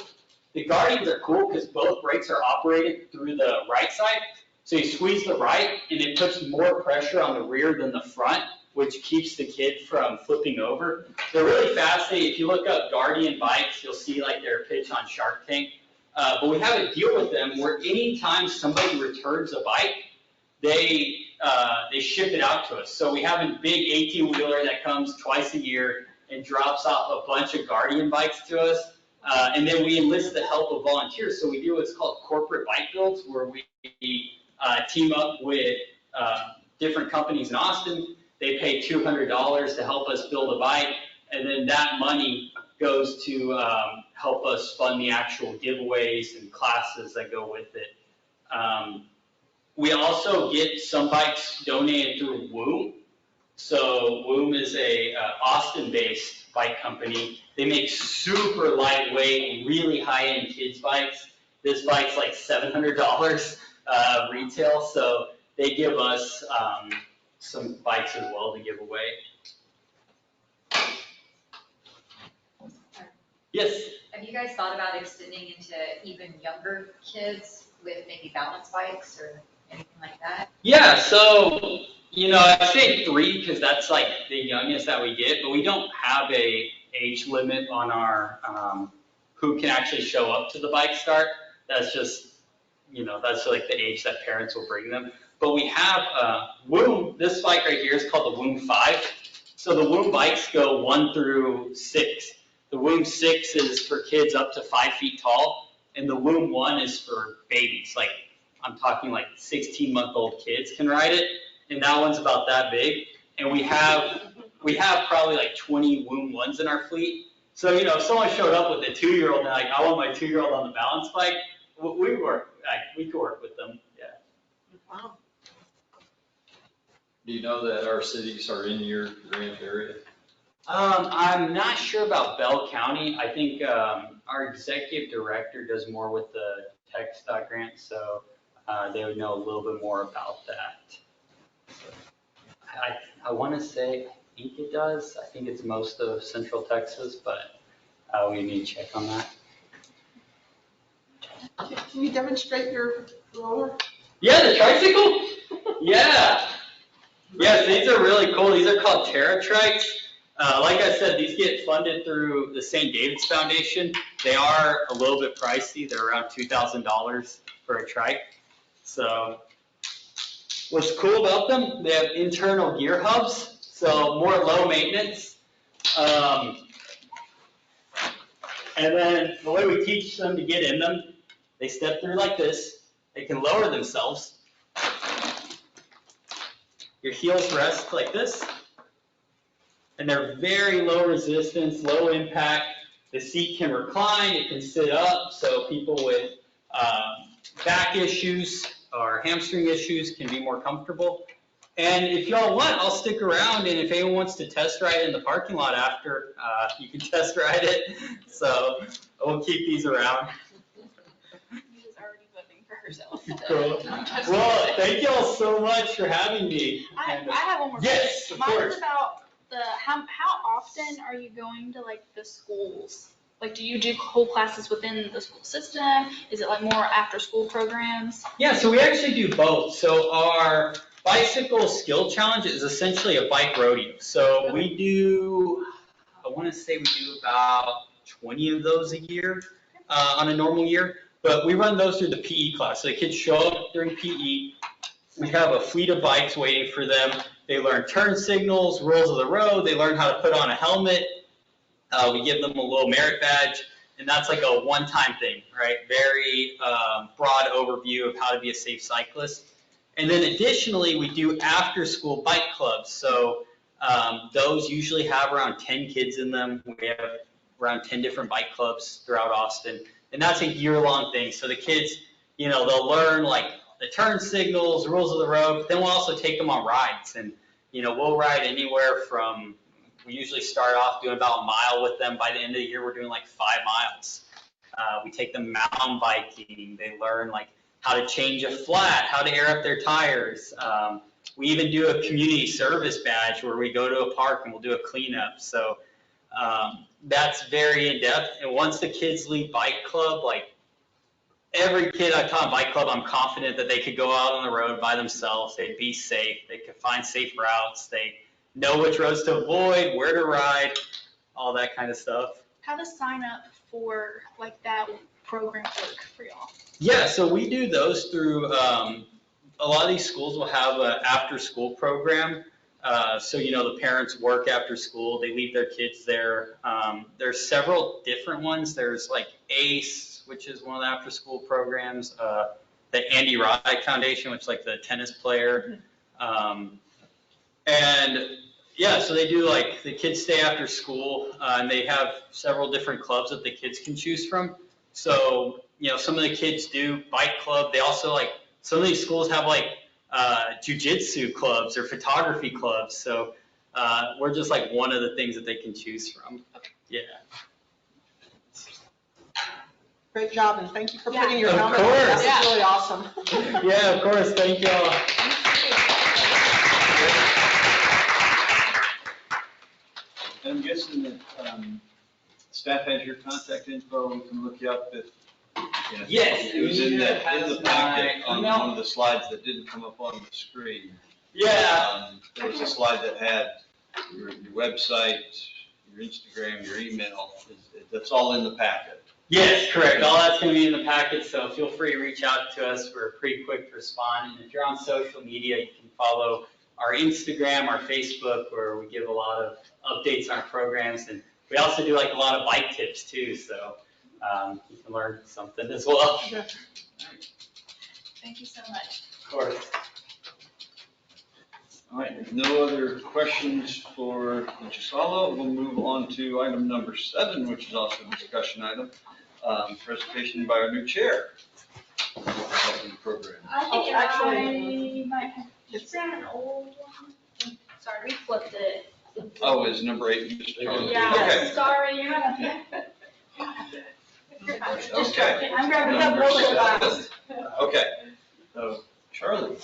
The Guardians are cool because both brakes are operated through the right side. So you squeeze the right and it puts more pressure on the rear than the front, which keeps the kid from flipping over. They're really fascinating. If you look up Guardian Bikes, you'll see like their pitch on Shark Tank. But we have a deal with them where anytime somebody returns a bike, they ship it out to us. So we have a big 18-wheeler that comes twice a year, and drops off a bunch of Guardian bikes to us. And then we enlist the help of volunteers. So we do what's called corporate bike builds, where we team up with different companies in Austin. They pay $200 to help us build a bike, and then that money goes to help us fund the actual giveaways and classes that go with it. We also get some bikes donated through WOOM. So WOOM is a Austin-based bike company. They make super lightweight, really high-end kids bikes. This bike's like $700 retail, so they give us some bikes as well to give away. Yes?
Have you guys thought about extending into even younger kids with maybe balance bikes or anything like that?
Yeah, so, I say 3 because that's like the youngest that we get, but we don't have a age limit on our, who can actually show up to the bike start. That's just, that's like the age that parents will bring them. But we have WOOM, this bike right here is called the WOOM 5. So the WOOM bikes go 1 through 6. The WOOM 6 is for kids up to 5 feet tall, and the WOOM 1 is for babies. Like, I'm talking like 16-month-old kids can ride it, and that one's about that big. And we have probably like 20 WOOM 1s in our fleet. So, if someone showed up with a 2-year-old and like, I want my 2-year-old on the balance bike, we could work with them, yeah.
Wow.
Do you know that our cities are in your grant area?
I'm not sure about Bell County. I think our executive director does more with the TechStop grant, so they would know a little bit more about that. I want to say, I think it does. I think it's most of Central Texas, but we need to check on that.
Can you demonstrate your roller?
Yeah, the tricycle? Yeah. Yes, these are really cool. These are called Terra Trikes. Like I said, these get funded through the St. David's Foundation. They are a little bit pricey. They're around $2,000 for a trike. So what's cool about them, they have internal gear hubs, so more low maintenance. And then the way we teach them to get in them, they step through like this. They can lower themselves. Your heels rest like this. And they're very low resistance, low impact. The seat can recline, it can sit up, so people with back issues or hamstring issues can be more comfortable. And if y'all want, I'll stick around, and if anyone wants to test ride in the parking lot after, you can test ride it. So we'll keep these around.
She's already voting for herself.
Cool. Well, thank y'all so much for having me.
I have one more question.
Yes, of
Mine's
course.
about how often are you going to like the schools? Like, do you do whole classes within the school system? Is it like more after school programs?
Yeah, so we actually do both. So our bicycle skill challenge is essentially a bike rodeo. So we do, I want to say we do about 20 of those a year on a normal year. But we run those through the PE class. So the kids show up during PE. We have a fleet of bikes waiting for them. They learn turn signals, rules of the road. They learn how to put on a helmet. We give them a little merit badge, and that's like a one-time thing, right? Very broad overview of how to be a safe cyclist. And then additionally, we do after-school bike clubs. So those usually have around 10 kids in them. We have around 10 different bike clubs throughout Austin, and that's a year-long thing. So the kids, they'll learn like the turn signals, rules of the road, but then we'll also take them on rides. And, we'll ride anywhere from, we usually start off doing about a mile with them. By the end of the year, we're doing like 5 miles. We take them mountain biking. They learn like how to change a flat, how to air up their tires. We even do a community service badge where we go to a park and we'll do a cleanup. So that's very in-depth. And once the kids leave bike club, like every kid I taught bike club, I'm confident that they could go out on the road by themselves. They'd be safe. They could find safe routes. They know which roads to avoid, where to ride, all that kind of stuff.
How to sign up for like that program work for y'all?
Yeah, so we do those through, a lot of these schools will have an after-school program. So, the parents work after school, they leave their kids there. There's several different ones. There's like ACE, which is one of the after-school programs, the Andy Roddick Foundation, which is like the tennis player. And yeah, so they do like, the kids stay after school, and they have several different clubs that the kids can choose from. So, some of the kids do bike club. They also some of these schools have jujitsu clubs or photography clubs. So we're just one of the things that they can choose from. Yeah.
Great job, and thank you for putting your
Of
helmet on.
course.
That was really awesome.
Yeah, of course. Thank you all.
I'm guessing that staff has your contact info, we can look you up if,
Yes,
it was in the
has
packet
my
on
email.
one of the slides that didn't come up on the screen.
Yeah.
There was a slide that had your website, your Instagram, your email, that's all in the packet.
Yes, correct. All that's going to be in the packet, so feel free to reach out to us. We're pretty quick to respond. And if you're on social media, you can follow our Instagram, our Facebook, where we give a lot of updates on our programs. And we also do a lot of bike tips too, so you can learn something as well.
Thank you so much.
Of course.
All right, if no other questions for Ghisallo, we'll move on to item number 7, which is also a discussion item. Presentation by our new chair of the Helping Program.
I think
actually,
I might have just found an old one. Sorry, we flipped it.
Oh, is number 8 Mr. Charlie?
Yeah,
Okay.
sorry, you're not. Just
Okay.
joking. I'm grabbing that
Number
bullshit
7.
last.
Okay, so Charlie,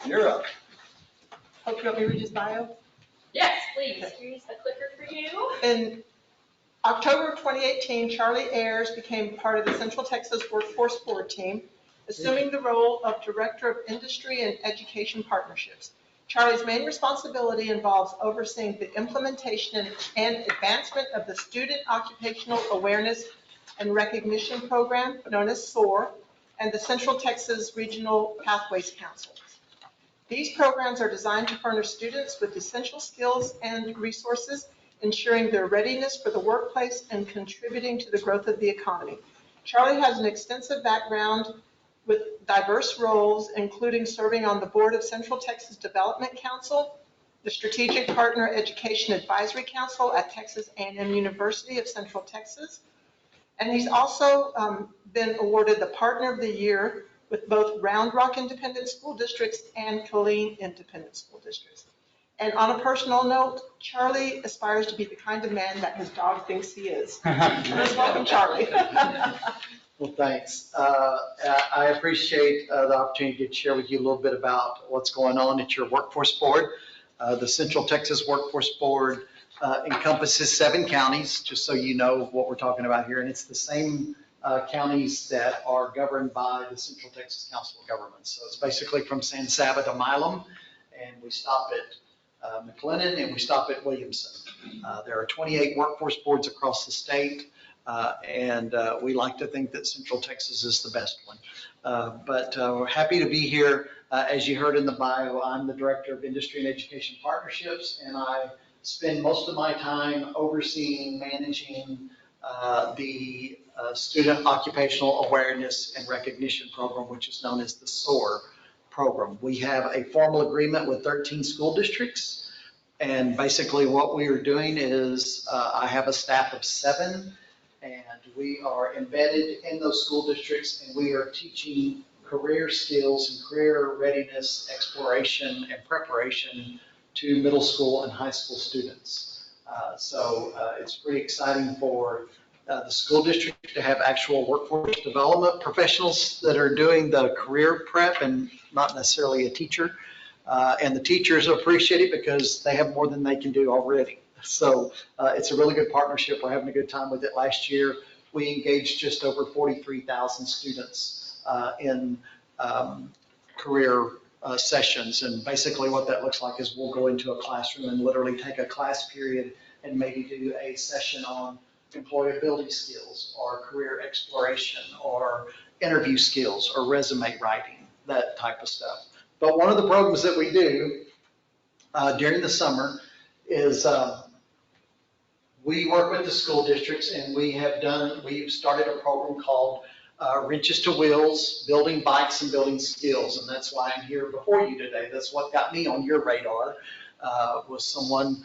you're up.
Hope you want me to read his bio.
Yes, please. Here's the clicker for you.
In October of 2018, Charlie Ayers became part of the Central Texas Workforce Board team, assuming the role of Director of Industry and Education Partnerships. Charlie's main responsibility involves overseeing the implementation and advancement of the Student Occupational Awareness and Recognition Program, known as SOAR, and the Central Texas Regional Pathways Council. These programs are designed to furnish students with essential skills and resources, ensuring their readiness for the workplace and contributing to the growth of the economy. Charlie has an extensive background with diverse roles, including serving on the board of Central Texas Development Council, the Strategic Partner Education Advisory Council at Texas A&M University of Central Texas. And he's also been awarded the Partner of the Year with both Round Rock Independent School Districts and Killeen Independent School Districts. And on a personal note, Charlie aspires to be the kind of man that his dog thinks he is. Let's welcome Charlie.
Well, thanks. I appreciate the opportunity to share with you a little bit about what's going on at your workforce board. The Central Texas Workforce Board encompasses 7 counties, just so you know what we're talking about here. And it's the same counties that are governed by the Central Texas Council of Governments. So it's basically from San Saba to Milam, and we stop at McLennan, and we stop at Williamson. There are 28 workforce boards across the state, and we like to think that Central Texas is the best one. But we're happy to be here. As you heard in the bio, I'm the Director of Industry and Education Partnerships, and I spend most of my time overseeing, managing the Student Occupational Awareness and Recognition Program, which is known as the SOAR program. We have a formal agreement with 13 school districts, and basically what we are doing is I have a staff of 7, and we are embedded in those school districts, and we are teaching career skills and career readiness, exploration, and preparation to middle school and high school students. So it's pretty exciting for the school district to have actual workforce development professionals that are doing the career prep and not necessarily a teacher. And the teachers appreciate it because they have more than they can do already. So it's a really good partnership. We're having a good time with it. Last year, we engaged just over 43,000 students in career sessions. And basically what that looks like is we'll go into a classroom and literally take a class period and maybe do a session on employability skills or career exploration or interview skills or resume writing, that type of stuff. But one of the programs that we do during the summer is we work with the school districts, and we've started a program called Wrenches to Wheels, Building Bikes and Building Skills. And that's why I'm here before you today. That's what got me on your radar, was someone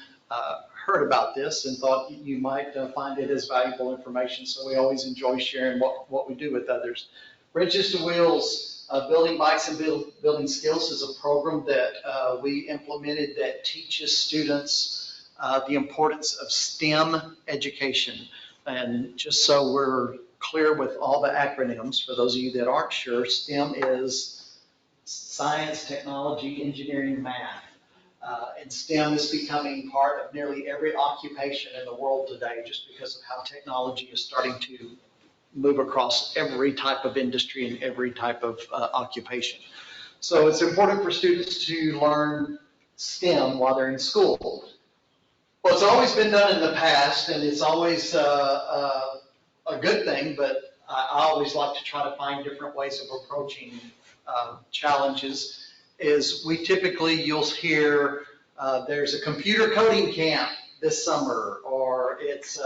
heard about this and thought you might find it as valuable information. So we always enjoy sharing what we do with others. Wrenches to Wheels, Building Bikes and Building Skills is a program that we implemented that teaches students the importance of STEM education. And just so we're clear with all the acronyms, for those of you that aren't sure, STEM is science, technology, engineering, math. And STEM is becoming part of nearly every occupation in the world today, just because of how technology is starting to move across every type of industry and every type of occupation. So it's important for students to learn STEM while they're in school. Well, it's always been done in the past, and it's always a good thing, but I always like to try to find different ways of approaching challenges. Is we typically, you'll hear there's a computer coding camp this summer, or it's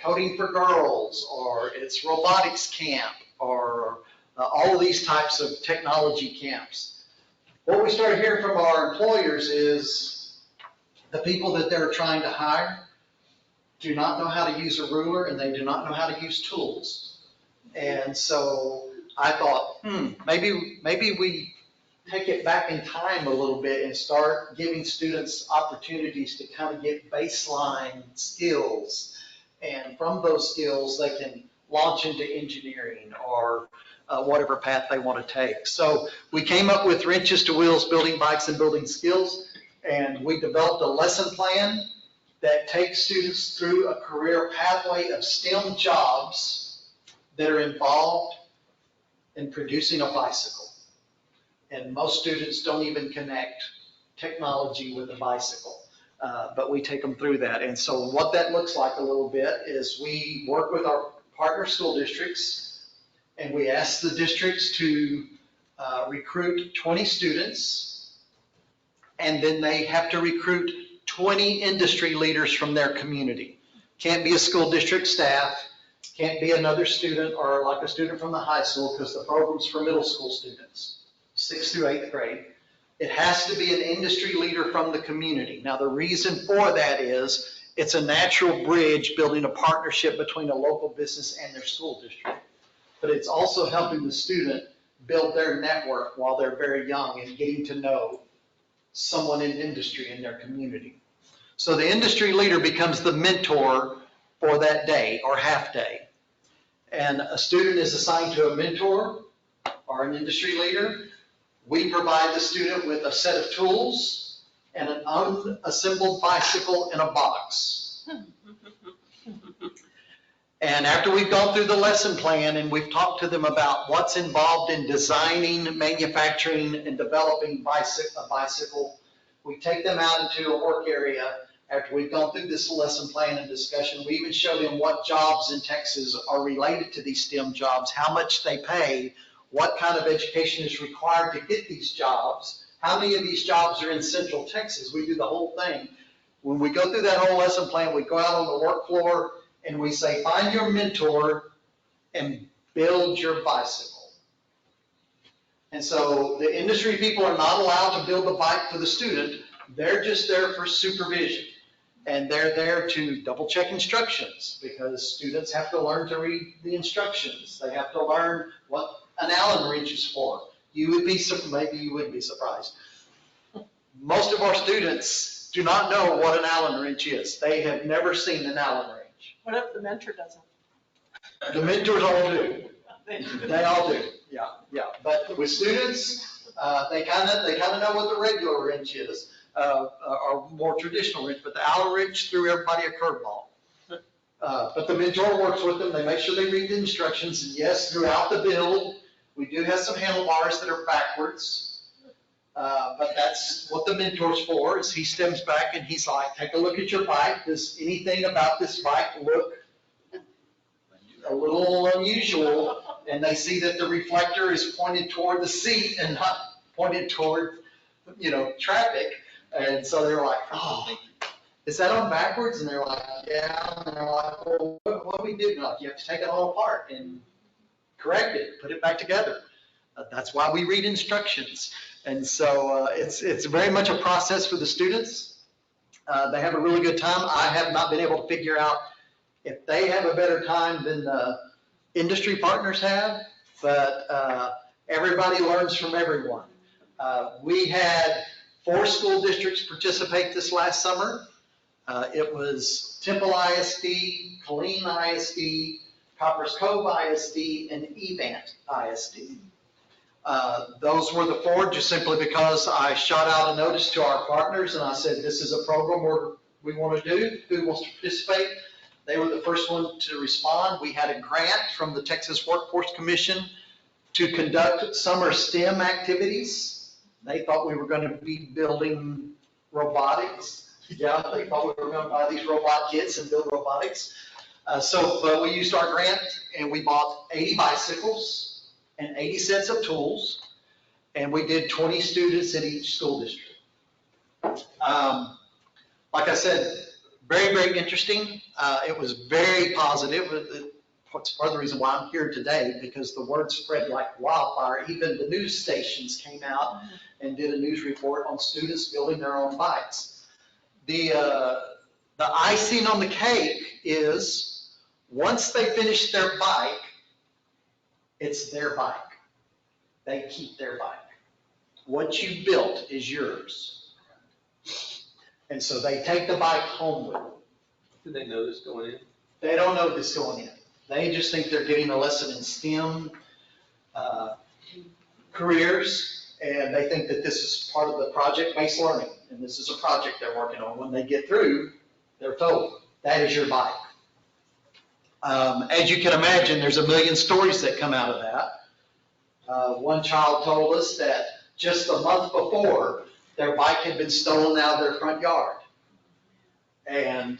coding for girls, or it's robotics camp, or all of these types of technology camps. What we started hearing from our employers is the people that they're trying to hire do not know how to use a ruler, and they do not know how to use tools. And so I thought, maybe we take it back in time a little bit and start giving students opportunities to kind of get baseline skills. And from those skills, they can launch into engineering or whatever path they want to take. So we came up with Wrenches to Wheels, Building Bikes and Building Skills, and we developed a lesson plan that takes students through a career pathway of STEM jobs that are involved in producing a bicycle. And most students don't even connect technology with a bicycle, but we take them through that. And so what that looks like a little bit is we work with our partner school districts, and we ask the districts to recruit 20 students, and then they have to recruit 20 industry leaders from their community. Can't be a school district staff, can't be another student or like a student from the high school, because the program's for middle school students, 6th through 8th grade. It has to be an industry leader from the community. Now, the reason for that is it's a natural bridge building a partnership between a local business and their school district. But it's also helping the student build their network while they're very young and getting to know someone in industry in their community. So the industry leader becomes the mentor for that day or half day. And a student is assigned to a mentor or an industry leader. We provide the student with a set of tools and an unassembled bicycle in a box. And after we've gone through the lesson plan and we've talked to them about what's involved in designing, manufacturing, and developing a bicycle, we take them out into a work area. After we've gone through this lesson plan and discussion, we even show them what jobs in Texas are related to these STEM jobs, how much they pay, what kind of education is required to get these jobs, how many of these jobs are in Central Texas. We do the whole thing. When we go through that whole lesson plan, we go out on the work floor and we say, find your mentor and build your bicycle. And so the industry people are not allowed to build the bike for the student. They're just there for supervision. And they're there to double check instructions, because students have to learn to read the instructions. They have to learn what an Allen wrench is for. You would be, maybe you wouldn't be surprised. Most of our students do not know what an Allen wrench is. They have never seen an Allen wrench.
What if the mentor doesn't?
The mentors all do. They all do. Yeah. But with students, they kind of know what the regular wrench is, or more traditional wrench. But the Allen wrench threw everybody a curveball. But the mentor works with them. They make sure they read the instructions. And yes, throughout the build, we do have some handlebars that are backwards. But that's what the mentor's for, is he stems back and he's like, take a look at your bike. Does anything about this bike look a little unusual? And they see that the reflector is pointed toward the seat and not pointed toward, traffic. And so they were like, oh, is that on backwards? And they're like, yeah. And they're like, well, what do we do? Like, you have to take it all apart and correct it, put it back together. That's why we read instructions. And so it's very much a process for the students. They have a really good time. I have not been able to figure out if they have a better time than the industry partners have, but everybody learns from everyone. We had 4 school districts participate this last summer. It was Temple ISD, Killeen ISD, Coppers Cove ISD, and Evant ISD. Those were the 4 just simply because I shot out a notice to our partners and I said, this is a program we want to do. Who wants to participate? They were the first one to respond. We had a grant from the Texas Workforce Commission to conduct summer STEM activities. They thought we were going to be building robotics. Yeah, they thought we were going to buy these robot kits and build robotics. So we used our grant and we bought 80 bicycles and 80 sets of tools, and we did 20 students in each school district. Like I said, very, very interesting. It was very positive. It's part of the reason why I'm here today, because the word spread like wildfire. Even the news stations came out and did a news report on students building their own bikes. The icing on the cake is once they finish their bike, it's their bike. They keep their bike. What you built is yours. And so they take the bike home with them.
Do they know this going in?
They don't know this going in. They just think they're getting a lesson in STEM careers, and they think that this is part of the project-based learning, and this is a project they're working on. When they get through, they're told, that is your bike. As you can imagine, there's a million stories that come out of that. One child told us that just a month before, their bike had been stolen out of their front yard. And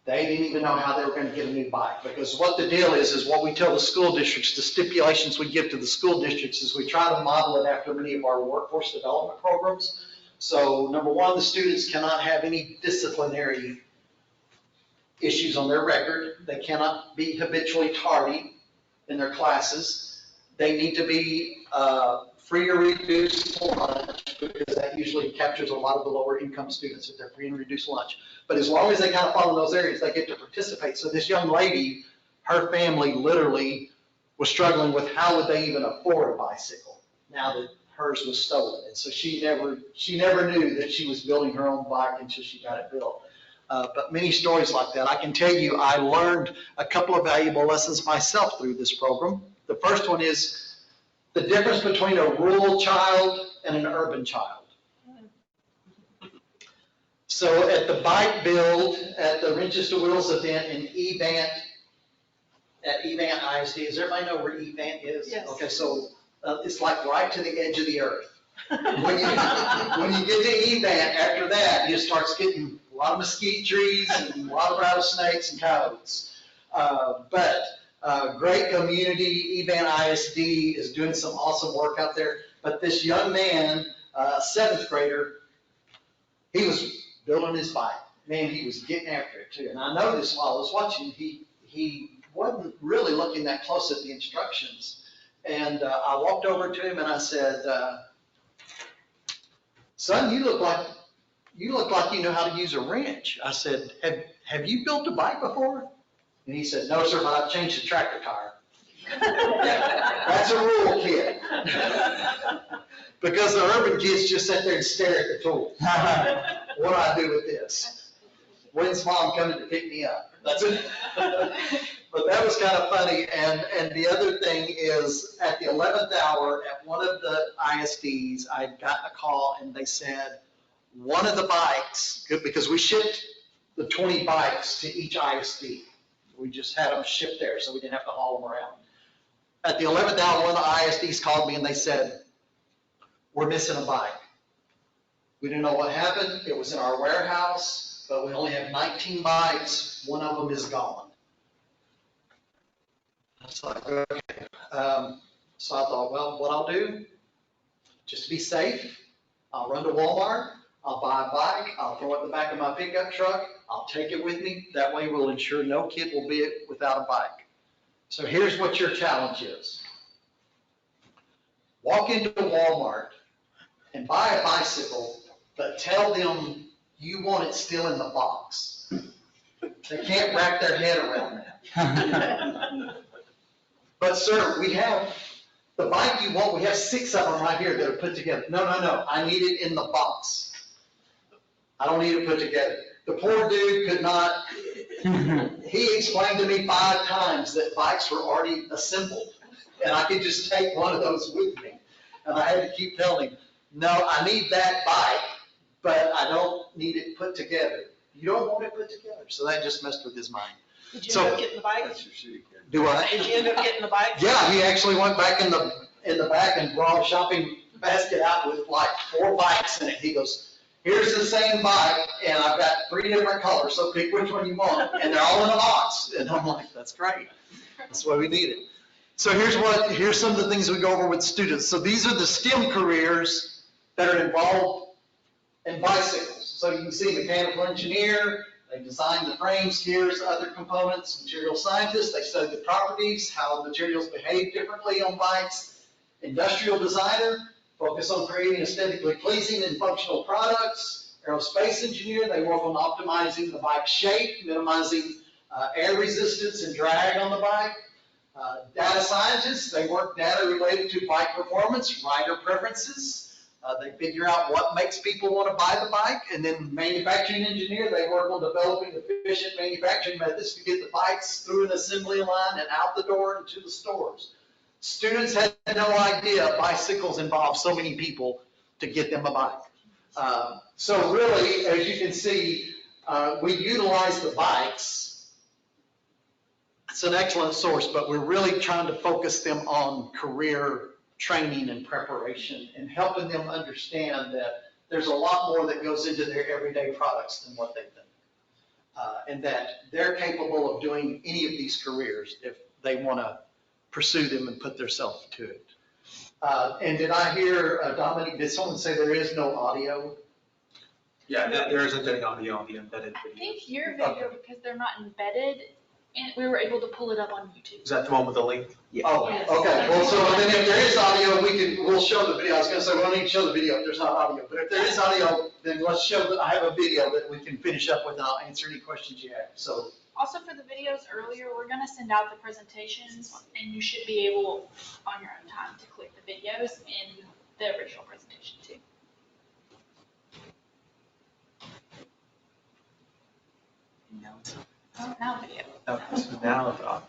they didn't even know how they were going to get a new bike. Because what the deal is what we tell the school districts, the stipulations we give to the school districts is we try to model it after many of our workforce development programs. So number one, the students cannot have any disciplinary issues on their record. They cannot be habitually tardy in their classes. They need to be free or reduced lunch, because that usually captures a lot of the lower income students if they're free and reduced lunch. But as long as they kind of fall in those areas, they get to participate. So this young lady, her family literally was struggling with how would they even afford a bicycle now that hers was stolen. And so she never knew that she was building her own bike until she got it built. But many stories like that. I can tell you, I learned a couple of valuable lessons myself through this program. The first one is the difference between a rural child and an urban child. So at the bike build at the Wrenches to Wheels event in Evant, at Evant ISD, does everybody know where Evant is?
Yes.
Okay, so it's like right to the edge of the earth. When you get to Evant, after that, it starts getting a lot of mesquite trees and a lot of rattlesnakes and coyotes. Great community. Evant ISD is doing some awesome work out there. But this young man, 7th grader, he was building his bike. Man, he was getting after it too. And I noticed while I was watching, he wasn't really looking that close at the instructions. And I walked over to him and I said, son, you look like you know how to use a wrench. I said, have you built a bike before? And he said, no, sir, but I've changed the tractor tire. That's a rural kid. Because the urban kids just sit there and stare at the tools. What do I do with this? When's mom coming to pick me up? That's it. But that was kind of funny. And the other thing is, at the 11th hour at one of the ISDs, I got a call and they said, one of the bikes, because we shipped the 20 bikes to each ISD. We just had them shipped there, so we didn't have to haul them around. At the 11th hour, one of the ISDs called me and they said, we're missing a bike. We didn't know what happened. It was in our warehouse, but we only have 19 bikes. One of them is gone. I was like, okay. So I thought, well, what I'll do, just to be safe, I'll run to Walmart, I'll buy a bike, I'll throw it in the back of my pickup truck, I'll take it with me. That way we'll ensure no kid will be without a bike. So here's what your challenge is. Walk into Walmart and buy a bicycle, but tell them you want it still in the box. They can't wrap their head around that. But sir, we have the bike you want, we have 6 of them right here that are put together. No, I need it in the box. I don't need it put together. The poor dude could not, he explained to me 5 times that bikes were already assembled, and I could just take one of those with me. And I had to keep telling him, no, I need that bike, but I don't need it put together. You don't want it put together. So that just messed with his mind.
Did you end up getting the bike?
Do I?
Did you end up getting the bike?
Yeah, he actually went back in the back and brought a shopping basket out with like 4 bikes in it. He goes, here's the same bike, and I've got 3 different colors, so pick which one you want. And they're all in a box. And I'm like, that's great. That's why we need it. So here's some of the things we go over with students. So these are the STEM careers that are involved in bicycles. So you can see mechanical engineer, they design the frames, gears, other components. Material scientist, they study the properties, how materials behave differently on bikes. Industrial designer, focus on creating aesthetically pleasing and functional products. Aerospace engineer, they work on optimizing the bike shape, minimizing air resistance and drag on the bike. Data scientists, they work data related to bike performance, rider preferences. They figure out what makes people want to buy the bike. And then manufacturing engineer, they work on developing efficient manufacturing methods to get the bikes through an assembly line and out the door into the stores. Students had no idea bicycles involve so many people to get them a bike. So really, as you can see, we utilize the bikes. It's an excellent source, but we're really trying to focus them on career training and preparation and helping them understand that there's a lot more that goes into their everyday products than what they think. And that they're capable of doing any of these careers if they want to pursue them and put themselves to it. And did I hear, Dominic, did someone say there is no audio?
Yeah, there isn't any audio on the embedded
I
video.
think your video, because they're not embedded, and we were able to pull it up on YouTube.
Is that the one with the link?
Oh,
Yes.
okay. Well, so then if there is audio, we'll show the video. I was gonna say, we don't need to show the video if there's not audio, but if there is audio, then let's show that I have a video that we can finish up with, and I'll answer any questions you have, so.
Also for the videos earlier, we're gonna send out the presentations, and you should be able, on your own time, to click the videos in the original presentation too. No. Oh, now video.
Okay, so now the audio.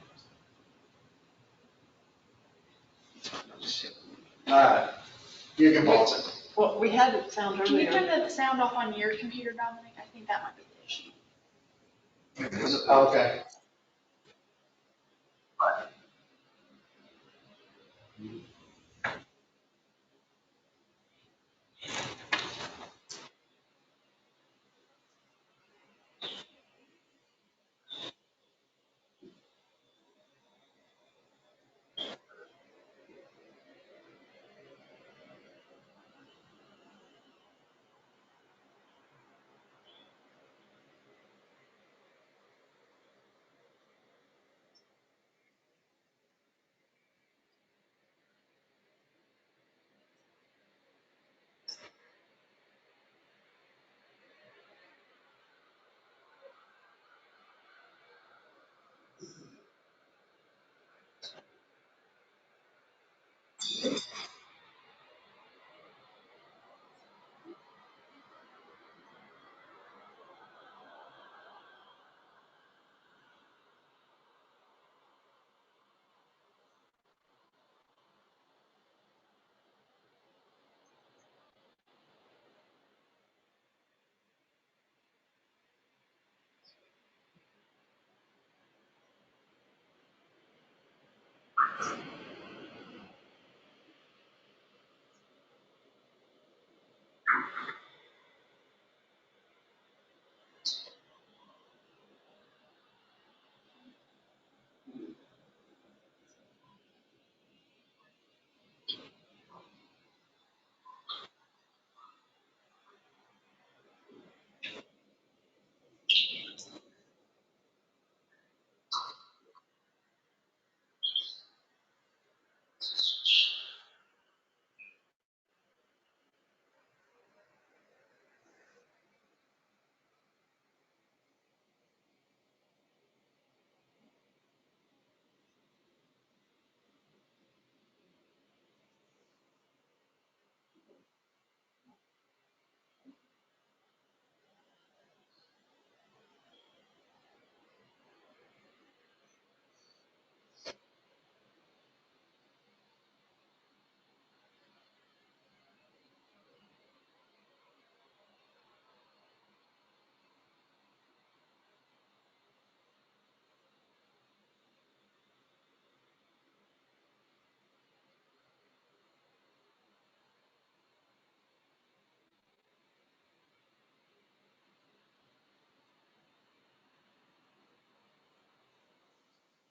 All right, you can pause it.
Well, we had it sound
Can you
earlier.
turn the sound off on your computer, Dominic? I think that might be the issue.
Okay.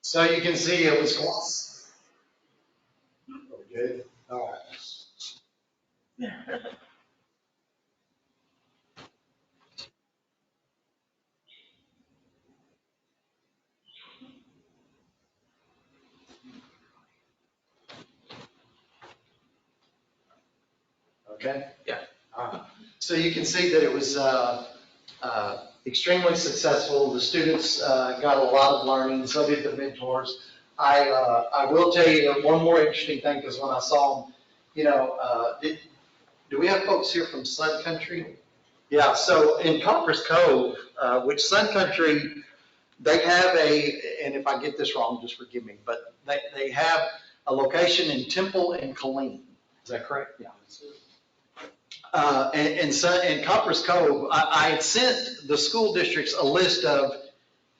So you can see it was close. Good, all right. Okay?
Yeah.
So you can see that it was extremely successful. The students got a lot of learning, so did the mentors. I will tell you one more interesting thing, because when I saw them, you know, do we have folks here from Sun Country? Yeah, so in Coppers Cove, which Sun Country, they have and if I get this wrong, just forgive me, but they have a location in Temple and Killeen. Is that correct? Yeah. And Coppers Cove, I had sent the school districts a list of,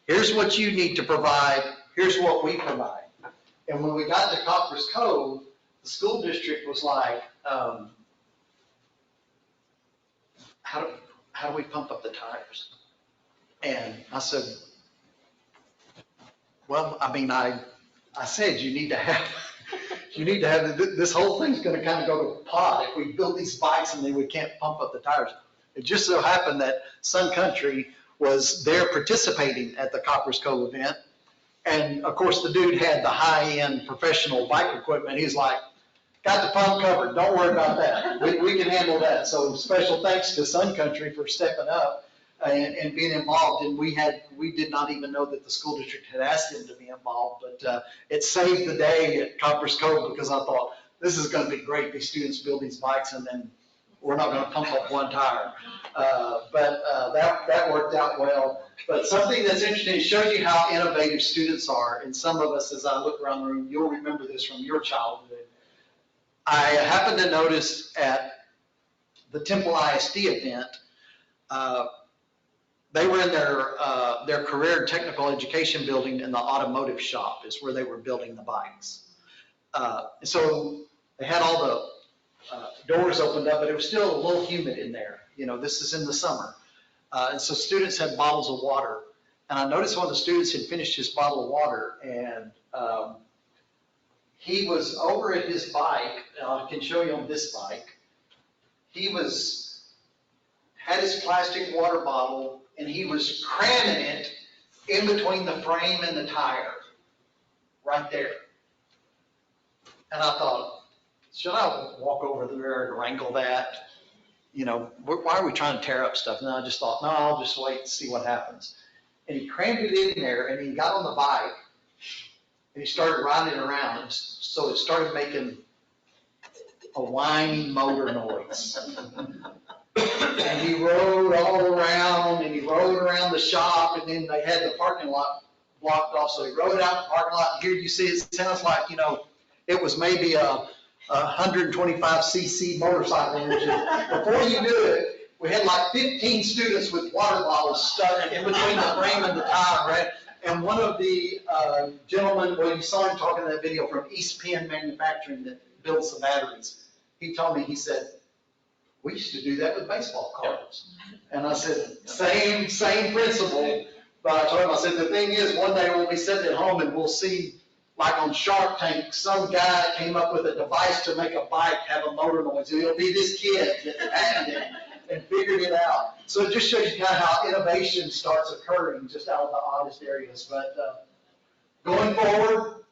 here's what you need to provide, here's what we provide. And when we got to Coppers Cove, the school district was like, how do we pump up the tires? And I said, well, I mean, I said you need to have this whole thing's going to kind of go to pot if we build these bikes and then we can't pump up the tires. It just so happened that Sun Country was there participating at the Coppers Cove event. And of course, the dude had the high-end professional bike equipment. He's like, got the pump covered. Don't worry about that. We can handle that. So special thanks to Sun Country for stepping up and being involved. And we did not even know that the school district had asked them to be involved, but it saved the day at Coppers Cove, because I thought, this is going to be great. These students build these bikes and then we're not going to pump up one tire. But that worked out well. But something that's interesting, it shows you how innovative students are. And some of us, as I look around the room, you'll remember this from your childhood. I happened to notice at the Temple ISD event, they were in their career and technical education building in the automotive shop is where they were building the bikes. So they had all the doors opened up, but it was still a little humid in there. You know, this is in the summer. And so students had bottles of water. And I noticed one of the students had finished his bottle of water, and he was over at his bike. I can show you on this bike. He had his plastic water bottle, and he was cramming it in between the frame and the tire, right there. And I thought, should I walk over there and wrangle that? You know, why are we trying to tear up stuff? And I just thought, no, I'll just wait and see what happens. And he crammed it in there, and he got on the bike, and he started riding it around. And so it started making a whining motor noise. And he rode all around, and he rode around the shop, and then they had the parking lot blocked off. So he rode out the parking lot, and here you see it sounds like, you know, it was maybe a 125cc motorcycle engine. Before you knew it, we had like 15 students with water bottles stuck in between the frame and the tire, right? And one of the gentlemen, well, you saw him talking in that video from East Penn Manufacturing that builds the batteries. He told me, he said, we used to do that with baseball cards. And I said, same principle. But I told him, I said, the thing is, one day we'll be sitting at home and we'll see, like on Shark Tank, some guy came up with a device to make a bike have a motor noise. And it'll be this kid that patented it and figured it out. So it just shows you kind of how innovation starts occurring just out of the oddest areas. But going forward,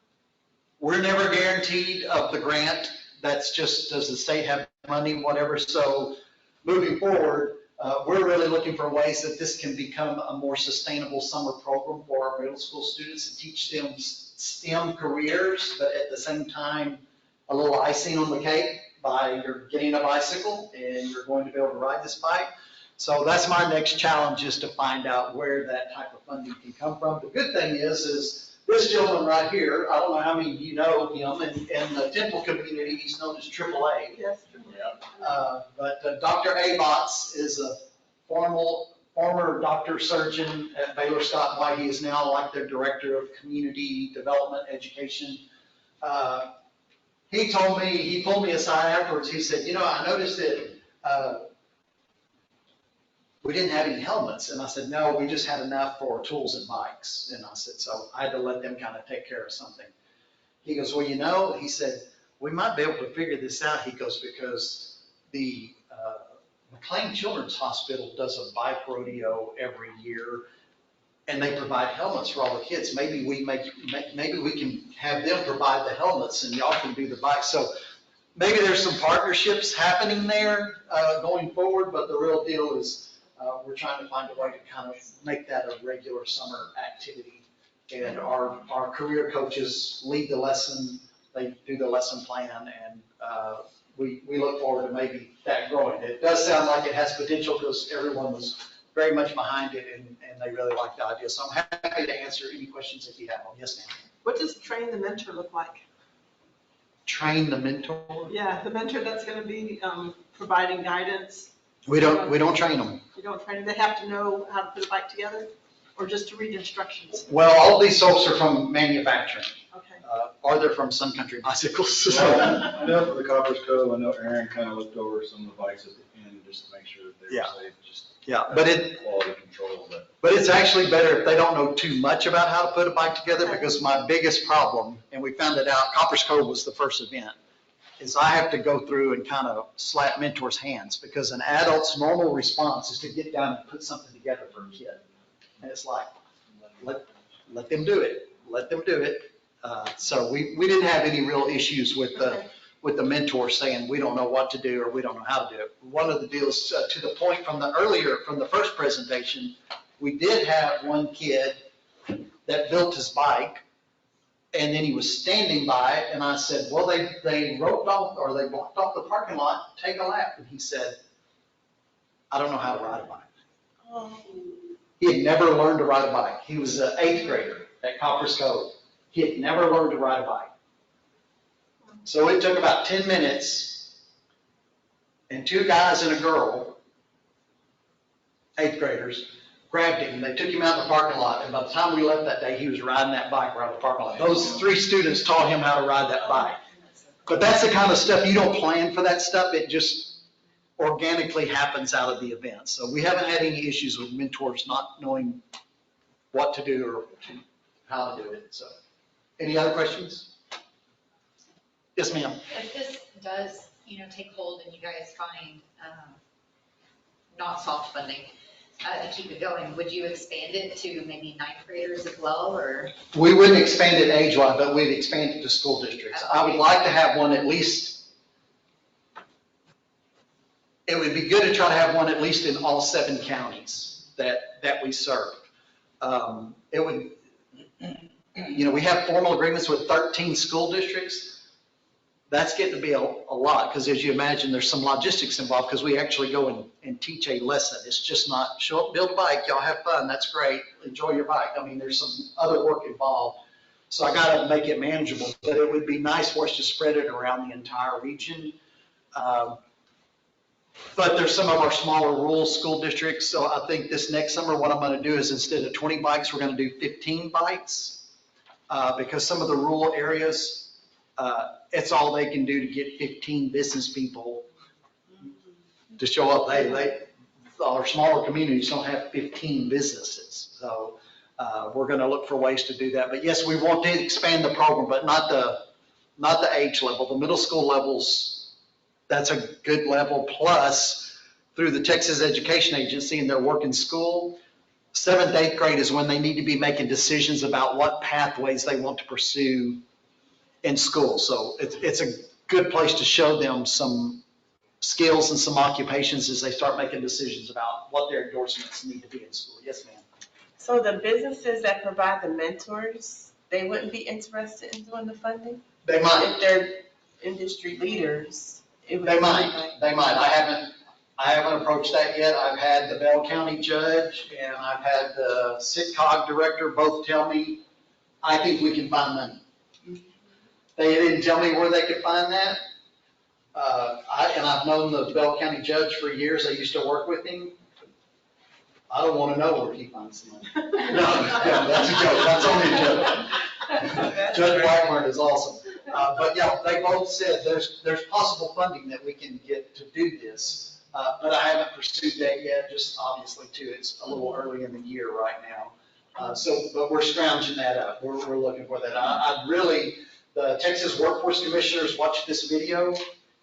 we're never guaranteed of the grant. That's just, does the state have money, whatever. So moving forward, we're really looking for ways that this can become a more sustainable summer program for our middle school students and teach them STEM careers, but at the same time, a little icing on the cake by you're getting a bicycle and you're going to be able to ride this bike. So that's my next challenge, is to find out where that type of funding can come from. The good thing is this gentleman right here, I don't know how many of you know him, in the Temple community, he's known as AAA.
Yes.
But Dr. Abatz is a former doctor surgeon at Baylor Scott & White. He is now like their director of community development education. He pulled me aside afterwards. He said, you know, I noticed that we didn't have any helmets. And I said, no, we just had enough for tools and bikes. And I said, so I had to let them kind of take care of something. He goes, well, he said, we might be able to figure this out. He goes, because the McLean Children's Hospital does a bike rodeo every year, and they provide helmets for all the kids. Maybe we can have them provide the helmets, and y'all can do the bikes. So maybe there's some partnerships happening there going forward, but the real deal is we're trying to find a way to kind of make that a regular summer activity. And our career coaches lead the lesson, they do the lesson plan, and we look forward to maybe that growing. It does sound like it has potential because everyone was very much behind it, and they really like the idea. So I'm happy to answer any questions if you have them. Yes, ma'am.
What does train the mentor look like?
Train the mentor?
Yeah, the mentor that's going to be providing guidance.
We don't train them.
You don't train them. They have to know how to put a bike together, or just to read instructions?
Well, all these folks are from manufacturing.
Okay.
Or they're from Sun Country Bicycles.
I know for the Copper's Cove, I know Aaron kind of looked over some of the bikes at the end just to make sure that they were safe.
Yeah, but
quality control,
but it's actually better if they don't know too much about how to put a bike together, because my biggest problem, and we found it out, Copper's Cove was the first event, is I have to go through and kind of slap mentors' hands, because an adult's normal response is to get down and put something together for a kid. And it's like, let them do it. Let them do it. So we didn't have any real issues with the mentor saying, we don't know what to do or we don't know how to do it. One of the deals, to the point from the first presentation, we did have one kid that built his bike, and then he was standing by it, and I said, well, they roped off, or they blocked off the parking lot, take a lap. And he said, I don't know how to ride a bike.
Oh.
He had never learned to ride a bike. He was an 8th grader at Copper's Cove. He had never learned to ride a bike. So it took about 10 minutes, and 2 guys and a girl, 8th graders, grabbed him. They took him out in the parking lot, and by the time we left that day, he was riding that bike around the parking lot. Those 3 students taught him how to ride that bike. But that's the kind of stuff, you don't plan for that stuff. It just organically happens out of the event. So we haven't had any issues with mentors not knowing what to do or how to do it. So, any other questions? Yes, ma'am.
If this does, take hold and you guys find not soft funding to keep it going, would you expand it to maybe 9th graders as well, or?
We wouldn't expand it age-wise, but we'd expand it to school districts. I would like to have one at least. It would be good to try to have one at least in all 7 counties that we serve. It would, we have formal agreements with 13 school districts. That's getting to be a lot, because as you imagine, there's some logistics involved, because we actually go and teach a lesson. It's just not show up, build a bike, y'all have fun, that's great, enjoy your bike. I mean, there's some other work involved. So I gotta make it manageable, but it would be nice for us to spread it around the entire region. But there's some of our smaller rural school districts. So I think this next summer, what I'm going to do is instead of 20 bikes, we're going to do 15 bikes. Because some of the rural areas, it's all they can do to get 15 business people to show up. Our smaller communities don't have 15 businesses. So we're going to look for ways to do that. But yes, we want to expand the program, but not the age level. The middle school levels, that's a good level. Plus, through the Texas Education Agency and their work in school, 7th, 8th grade is when they need to be making decisions about what pathways they want to pursue in school. So it's a good place to show them some skills and some occupations as they start making decisions about what their endorsements need to be in school. Yes, ma'am.
So the businesses that provide the mentors, they wouldn't be interested in doing the funding?
They might.
If they're industry leaders.
They might. I haven't approached that yet. I've had the Bell County judge and I've had the SITCOG director both tell me, I think we can find money. They didn't tell me where they could find that. And I've known the Bell County judge for years. I used to work with him. I don't want to know where he finds the money. No, that's a joke. That's only a joke. Judge Blackburn is awesome. But yeah, they both said there's possible funding that we can get to do this. but I haven't pursued that yet, just obviously too, it's a little early in the year right now. But we're scrounging that up. We're looking for that. I really, the Texas Workforce Commissioners watched this video,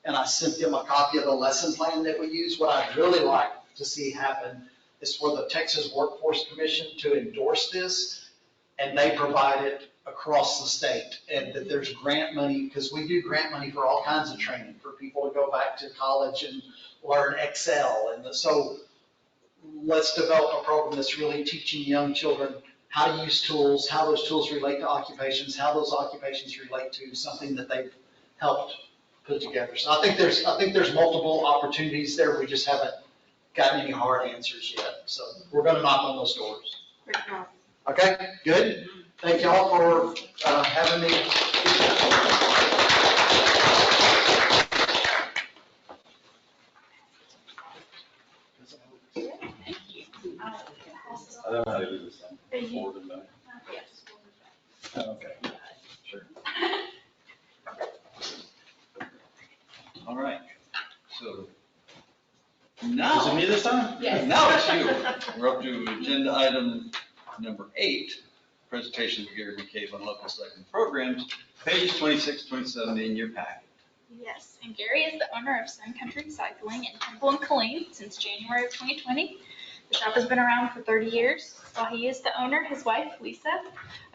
and I sent them a copy of the lesson plan that we use. What I'd really like to see happen is for the Texas Workforce Commission to endorse this, and they provide it across the state, and that there's grant money, because we do grant money for all kinds of training, for people to go back to college and learn Excel. And so let's develop a program that's really teaching young children how to use tools, how those tools relate to occupations, how those occupations relate to something that they've helped put together. So I think there's multiple opportunities there. We just haven't gotten any hard answers yet. So we're going to knock on those doors. Okay, good. Thank y'all for having me.
I don't know how to do this thing. Forward and back. Okay, sure.
All right, so now.
Is it me this time?
Yes. Now it's you. We're up to agenda item number 8, presentation of Geary McCabe on local cycling programs, pages 26, 27 in your packet.
Yes, and Gary is the owner of Sun Country Cycling in Temple and Killeen since January of 2020. The shop has been around for 30 years. While he is the owner, his wife, Lisa,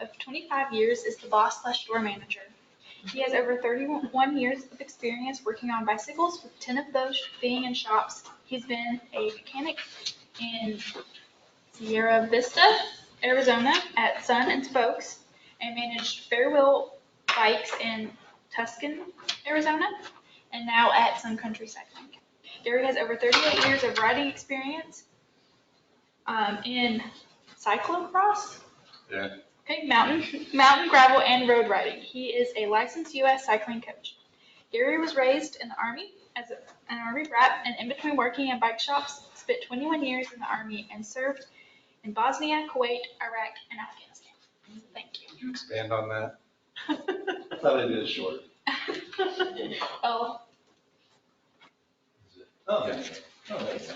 of 25 years, is the boss/store manager. He has over 31 years of experience working on bicycles, with 10 of those being in shops. He's been a mechanic in Sierra Vista, Arizona at Sun and Spokes, and managed Fairwheel Bikes in Tucson, Arizona, and now at Sun Country Cycling. Gary has over 38 years of riding experience in cyclocross.
Yeah.
Okay, mountain, gravel, and road riding. He is a licensed U.S. cycling coach. Gary was raised in the Army as an Army brat, and in between working in bike shops, spent 21 years in the Army and served in Bosnia, Kuwait, Iraq, and Afghanistan. Thank you.
Could you expand on that? I thought I did it short.
Oh,
Oh, yeah. Oh, that's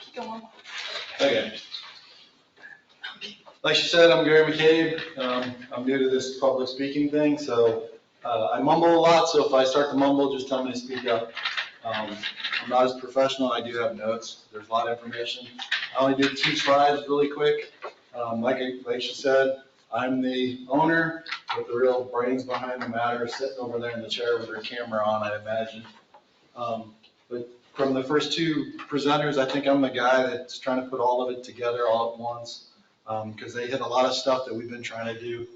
keep going.
okay. Like she said, I'm Geary McCabe. I'm new to this public speaking thing, so I mumble a lot, so if I start to mumble, just tell me to speak up. I'm not as professional. I do have notes. There's a lot of information. I only did 2 slides really quick. Like she said, I'm the owner with the real brains behind the matter, sitting over there in the chair with her camera on, I imagine. But from the first 2 presenters, I think I'm the guy that's trying to put all of it together all at once, because they hit a lot of stuff that we've been trying to do.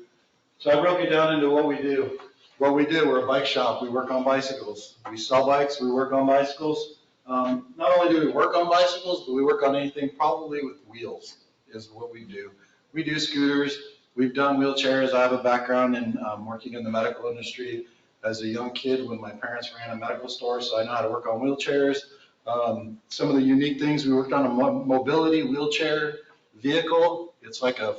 So I broke it down into what we do. What we do, we're a bike shop. We work on bicycles. We sell bikes, we work on bicycles. Not only do we work on bicycles, but we work on anything probably with wheels is what we do. We do scooters. We've done wheelchairs. I have a background in working in the medical industry as a young kid when my parents ran a medical store, so I know how to work on wheelchairs. Some of the unique things, we worked on a mobility wheelchair vehicle. It's like a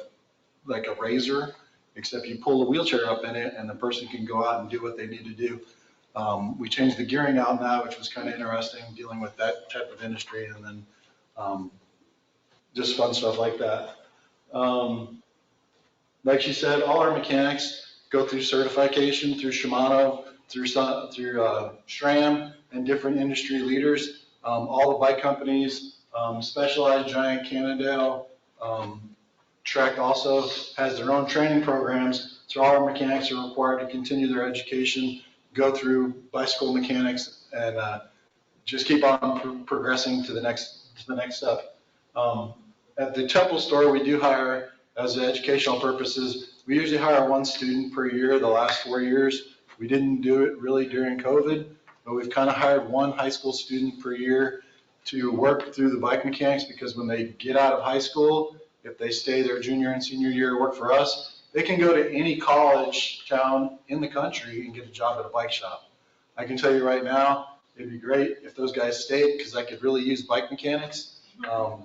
razor, except you pull the wheelchair up in it and the person can go out and do what they need to do. We changed the gearing out now, which was kind of interesting, dealing with that type of industry, and then just fun stuff like that. Like she said, all our mechanics go through certification through Shimano, through SRAM, and different industry leaders. All the bike companies, Specialized, Giant, Cannondale, Trek also has their own training programs, so all our mechanics are required to continue their education, go through bicycle mechanics, and just keep on progressing to the next step. At the Temple store, we do hire, as educational purposes, we usually hire 1 student per year the last 4 years. We didn't do it really during COVID, but we've kind of hired 1 high school student per year to work through the bike mechanics, because when they get out of high school, if they stay their junior and senior year work for us, they can go to any college town in the country and get a job at a bike shop. I can tell you right now, it'd be great if those guys stayed, because I could really use bike mechanics.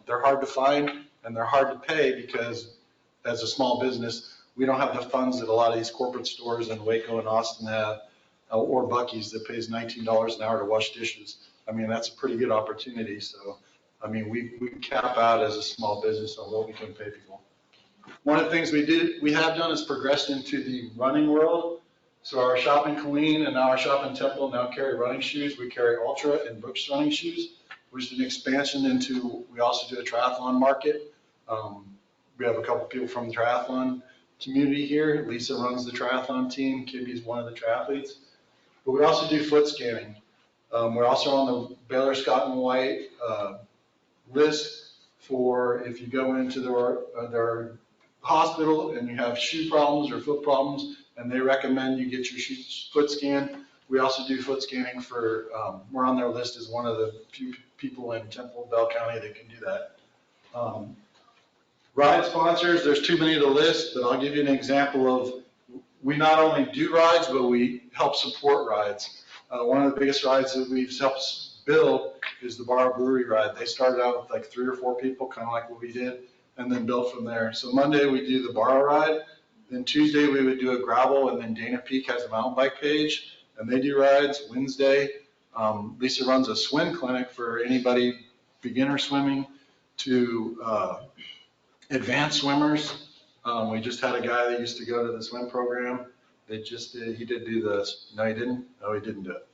They're hard to find and they're hard to pay, because as a small business, we don't have the funds that a lot of these corporate stores in Waco and Austin have, or Buc-ee's that pays $19 an hour to wash dishes. I mean, that's a pretty good opportunity. So, I mean, we cap out as a small business on what we can pay people. One of the things we have done is progressed into the running world. So our shop in Killeen and now our shop in Temple now carry running shoes. We carry Ultra and Brooks running shoes, which is an expansion into, we also do a triathlon market. We have a couple people from the triathlon community here. Lisa runs the triathlon team. Kibby's one of the triathletes. But we also do foot scanning. We're also on the Baylor Scott and White list for if you go into their hospital and you have shoe problems or foot problems, and they recommend you get your foot scanned. We also do foot scanning for, we're on their list as one of the few people in Temple, Bell County that can do that. Ride sponsors, there's too many to list, but I'll give you an example of, we not only do rides, but we help support rides. One of the biggest rides that we've helped build is the Bar Brewery ride. They started out with like 3 or 4 people, kind of like what we did, and then built from there. So Monday we do the Bar ride, then Tuesday we would do a gravel, and then Dana Peak has a mountain bike page, and they do rides. Wednesday, Lisa runs a swim clinic for anybody, beginner swimming to advanced swimmers. We just had a guy that used to go to the swim program. He did do this. No, he didn't. No, he didn't do it.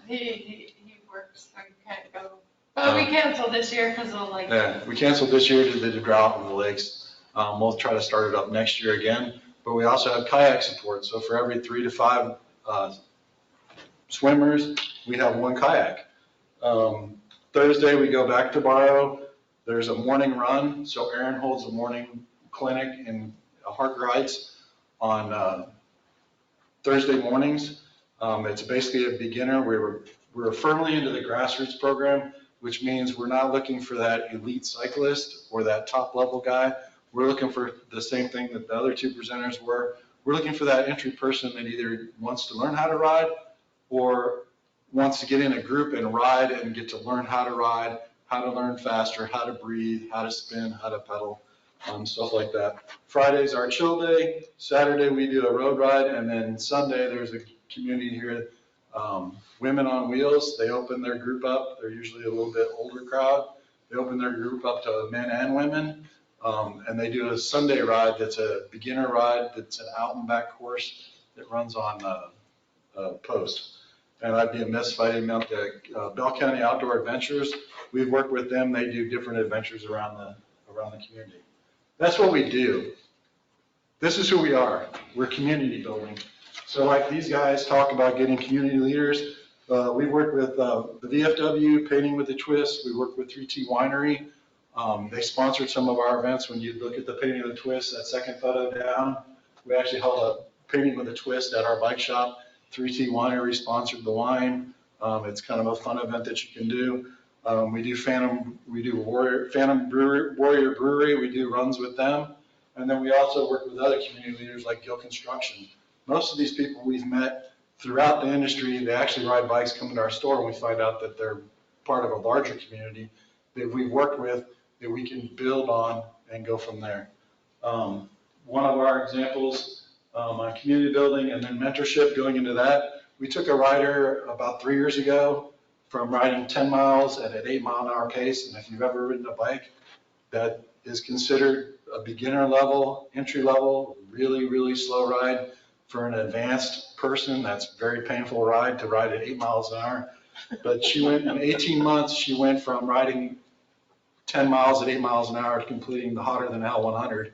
He works, so he can't go. But we canceled this year because of like.
Yeah, we canceled this year due to the drought in the lakes. We'll try to start it up next year again. But we also have kayak support. So for every 3 to 5 swimmers, we have 1 kayak. Thursday, we go back to Barrow. There's a morning run. So Aaron holds a morning clinic in Harker Heights on Thursday mornings. It's basically a beginner. We're firmly into the grassroots program, which means we're not looking for that elite cyclist or that top level guy. We're looking for the same thing that the other 2 presenters were. We're looking for that entry person that either wants to learn how to ride or wants to get in a group and ride and get to learn how to ride, how to learn faster, how to breathe, how to spin, how to pedal, stuff like that. Friday's our chill day. Saturday we do a road ride, and then Sunday there's a community here, Women on Wheels. They open their group up. They're usually a little bit older crowd. They open their group up to men and women, and they do a Sunday ride that's a beginner ride that's an out and back course that runs on post. And I'd be amiss if I didn't mention the Bell County Outdoor Adventures. We've worked with them. They do different adventures around the community. That's what we do. This is who we are. We're community building. So like these guys talk about getting community leaders. We work with the VFW, Painting with a Twist. We work with 3T Winery. They sponsored some of our events. When you look at the Painting with a Twist, that second photo down, we actually held a Painting with a Twist at our bike shop. 3T Winery sponsored the wine. It's kind of a fun event that you can do. We do Warrior Brewery. We do runs with them. And then we also work with other community leaders like Gill Construction. Most of these people we've met throughout the industry, they actually ride bikes, come into our store, and we find out that they're part of a larger community that we've worked with that we can build on and go from there. One of our examples on community building and then mentorship going into that, we took a rider about 3 years ago from riding 10 miles at an 8-mile-an-hour pace. And if you've ever ridden a bike, that is considered a beginner level, entry level, really, really slow ride. For an advanced person, that's a very painful ride to ride at 8 miles an hour. But she went in 18 months, she went from riding 10 miles at 8 miles an hour to completing the Hotter Than Hell 100,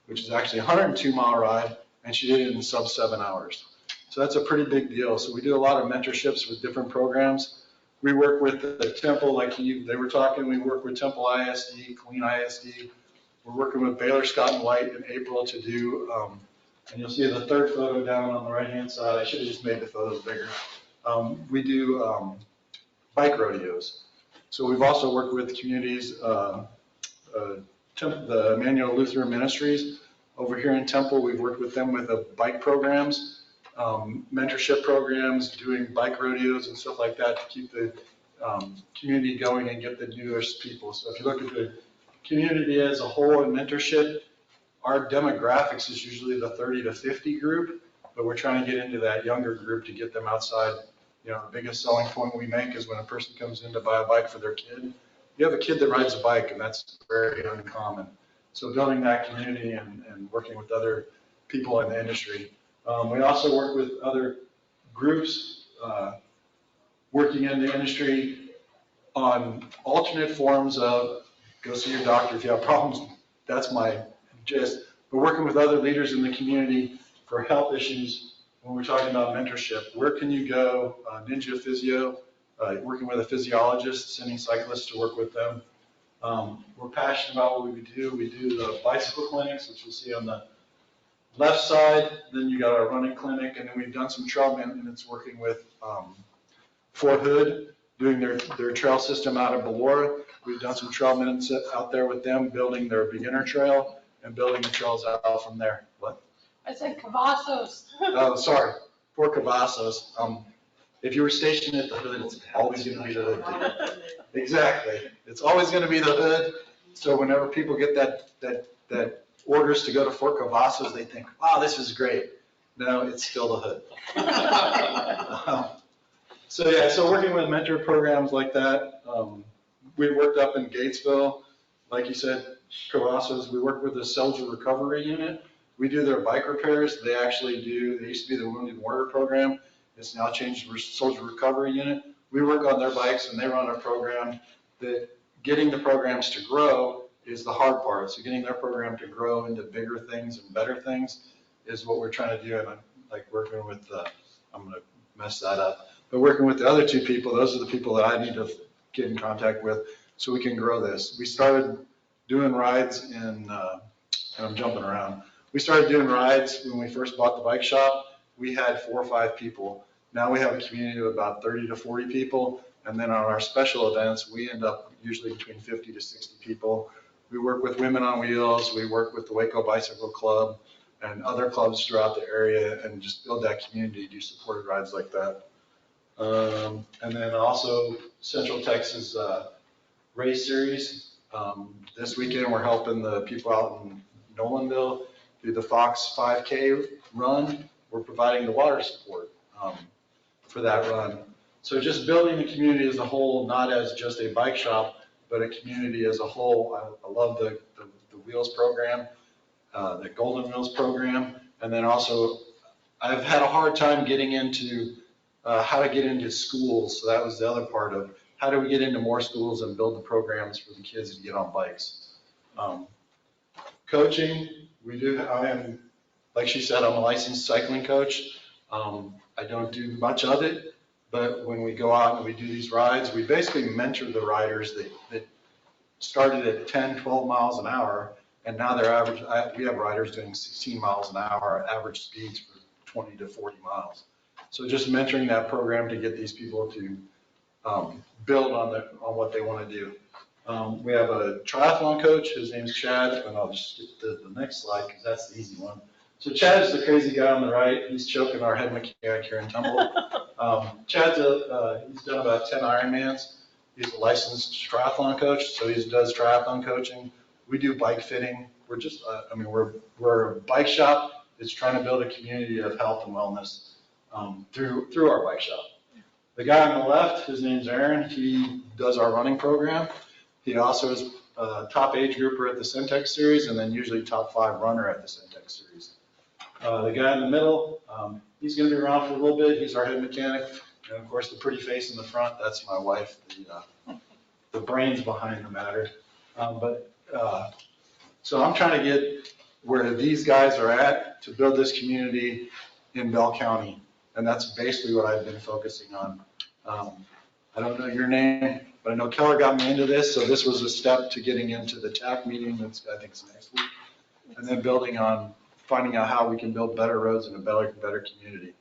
which is actually a 102-mile ride, and she did it in sub 7 hours. So that's a pretty big deal. So we do a lot of mentorships with different programs. We work with the Temple, like they were talking, we work with Temple ISD, Killeen ISD. We're working with Baylor Scott and White in April to do, and you'll see the third photo down on the right-hand side. I should have just made the photos bigger. We do bike rodeos. So we've also worked with communities, the Emmanuel Lutheran Ministries over here in Temple. We've worked with them with the bike programs, mentorship programs, doing bike rodeos and stuff like that to keep the community going and get the newest people. So if you look at the community as a whole in mentorship, our demographics is usually the 30 to 50 group, but we're trying to get into that younger group to get them outside The biggest selling point we make is when a person comes in to buy a bike for their kid. You have a kid that rides a bike, and that's very uncommon. So building that community and working with other people in the industry. We also work with other groups working in the industry on alternate forms of go see your doctor if you have problems. That's my gist. We're working with other leaders in the community for health issues. When we're talking about mentorship, where can you go? Ninja Physio, working with a physiologist, sending cyclists to work with them. We're passionate about what we do. We do the bicycle clinics, which you'll see on the left side. Then you got our running clinic, and then we've done some trail maintenance working with Fort Hood, doing their trail system out of Ballora. We've done some trail maintenance out there with them, building their beginner trail and building the trails out from there. What?
I said Cavazos.
Oh, sorry, Fort Cavazos. If you were stationed at the Hood, it's always going to be the Hood. Exactly. It's always going to be the Hood. So whenever people get that orders to go to Fort Cavazos, they think, wow, this is great. No, it's still the Hood. So working with mentor programs like that. We worked up in Gatesville, like you said, Cavazos. We work with the Soldier Recovery Unit. We do their bike repairs. They used to be the Wounded Warrior Program. It's now changed to Soldier Recovery Unit. We work on their bikes and they run a program that getting the programs to grow is the hard part. So getting their program to grow into bigger things and better things is what we're trying to do. And I'm like working with, I'm going to mess that up, but working with the other two people, those are the people that I need to get in contact with so we can grow this. We started doing rides and I'm jumping around. We started doing rides when we first bought the bike shop. We had 4 or 5 people. Now we have a community of about 30 to 40 people. And then on our special events, we end up usually between 50 to 60 people. We work with Women on Wheels. We work with the Waco Bicycle Club and other clubs throughout the area and just build that community, do supported rides like that. And then also Central Texas Race Series. This weekend, we're helping the people out in Nolanville do the Fox 5K run. We're providing the water support for that run. So just building the community as a whole, not as just a bike shop, but a community as a whole. I love the Wheels program, the Golden Wheels program. And then also, I've had a hard time getting into how to get into schools. So that was the other part of how do we get into more schools and build the programs for the kids to get on bikes. Coaching, I am, like she said, I'm a licensed cycling coach. I don't do much of it, but when we go out and we do these rides, we basically mentor the riders that started at 10, 12 miles an hour, and now they're average. We have riders doing 16 miles an hour, average speeds for 20 to 40 miles. So just mentoring that program to get these people to build on what they want to do. We have a triathlon coach. His name's Chad, and I'll just skip to the next slide because that's the easy one. So Chad is the crazy guy on the right. He's choking our head mechanic here in Temple. Chad's he's done about 10 Ironmans. He's a licensed triathlon coach, so he does triathlon coaching. We do bike fitting. We're just, we're a bike shop that's trying to build a community of health and wellness through our bike shop. The guy on the left, his name's Aaron. He does our running program. He also is a top age grouper at the Centex Series, and then usually top 5 runner at the Centex Series. The guy in the middle, he's going to be around for a little bit. He's our head mechanic. And of course, the pretty face in the front, that's my wife, the brains behind the matter. So I'm trying to get where these guys are at to build this community in Bell County. And that's basically what I've been focusing on. I don't know your name, but I know Keller got me into this. So this was a step to getting into the TAC meeting. That's, I think, it's next week. And then building on finding out how we can build better roads in a better community.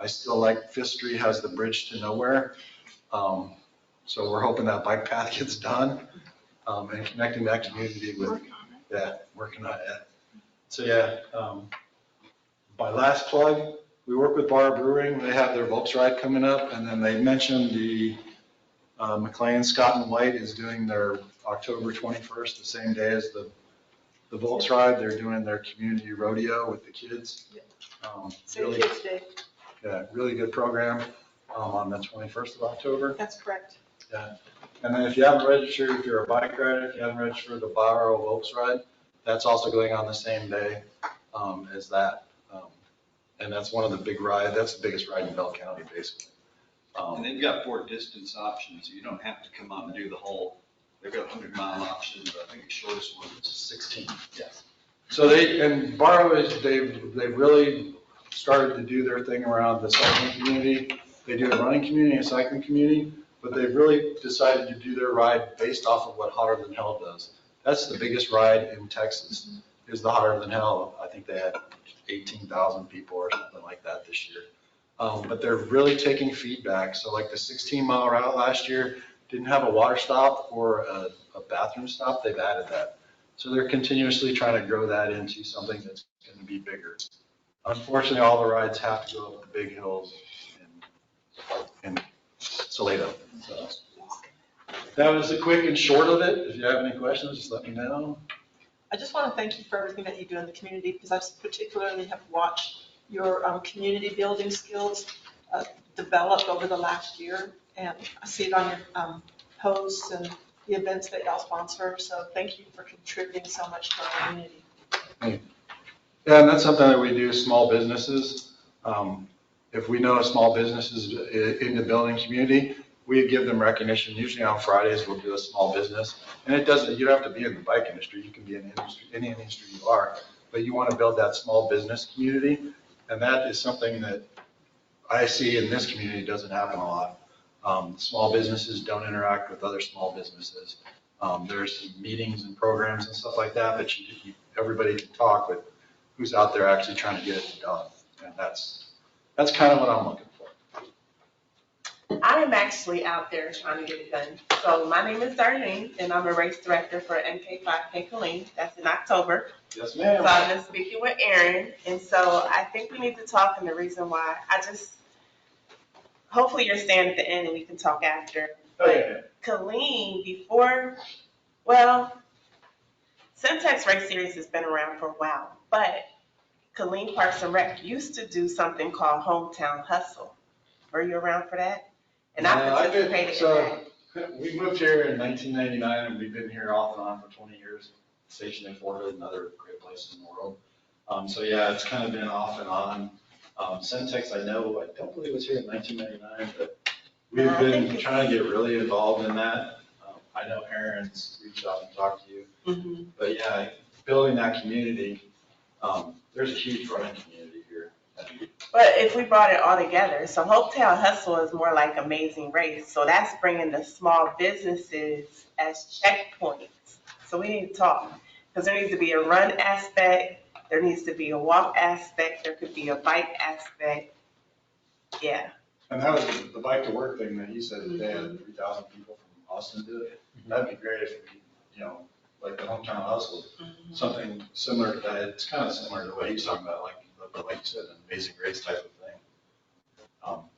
I still like Fifth Street has the bridge to nowhere. So we're hoping that bike path gets done and connecting that community with, working on it. So my last plug, we work with Bar Brewing. They have their Volks Ride coming up, and then they mentioned the McLean, Scott and White is doing their October 21st, the same day as the Volks Ride. They're doing their community rodeo with the kids. Really good program. on the 21st of October.
That's correct.
Yeah. And then if you haven't registered, if you're a bike rider, if you haven't registered for the Borrow Volks ride, that's also going on the same day as that. And that's one of the big rides. That's the biggest ride in Bell County, basically.
And they've got 4 distance options. You don't have to come out and do the whole, they've got 100-mile options, but I think the shortest one is
16. Yes. So and Borrow they've really started to do their thing around the cycling community. They do a running community, a cycling community, but they've really decided to do their ride based off of what Hotter Than Hell does. That's the biggest ride in Texas, is the Hotter Than Hell. I think they had 18,000 people or something like that this year. But they're really taking feedback. So like the 16-mile route last year didn't have a water stop or a bathroom stop. They've added that. So they're continuously trying to grow that into something that's going to be bigger. Unfortunately, all the rides have to go up the big hills in Salado. So that was the quick and short of it. If you have any questions, just let me know.
I just want to thank you for everything that you do in the community, because I particularly have watched your community building skills develop over the last year. And I see it on your posts and the events that y'all sponsor. So thank you for contributing so much to our community.
Yeah, and that's something that we do, small businesses. If we know a small business is in the building community, we give them recognition. Usually on Fridays, we'll do a small business. And it doesn't, you don't have to be in the bike industry. You can be in any industry you are, but you want to build that small business community. And that is something that I see in this community doesn't happen a lot. Small businesses don't interact with other small businesses. There's some meetings and programs and stuff like that, but everybody can talk, but who's out there actually trying to get it done? And that's kind of what I'm looking for.
I am actually out there trying to get it done. So my name is Darlene, and I'm a race director for MK5K Killeen. That's in October.
Yes, ma'am.
So I've been speaking with Aaron, and so I think we need to talk, and the reason why, hopefully you're staying at the end and we can talk after. But Killeen, Syntex Race Series has been around for a while, but Killeen Parks and Rec used to do something called Hometown Hustle. Were you around for that? And I participated in that.
We moved here in 1999, and we've been here off and on for 20 years, stationed in Fort Hood, another great place in the world. So yeah, it's kind of been off and on. Syntex, I don't believe it was here in 1999, but we've been trying to get really involved in that. I know Aaron's reached out and talked to you.
Mm-hmm.
But yeah, building that community, there's a huge running community here.
But if we brought it all together, so Hometown Hustle is more like Amazing Race. So that's bringing the small businesses as checkpoints. So we need to talk, because there needs to be a run aspect, there needs to be a walk aspect, there could be a bike aspect. Yeah.
And that was the bike to work thing that he said that they had 3,000 people from Austin do it. That'd be great if we, like the Hometown Hustle, something similar to that. It's kind of similar to what he's talking about, like you said, an Amazing Race type of thing.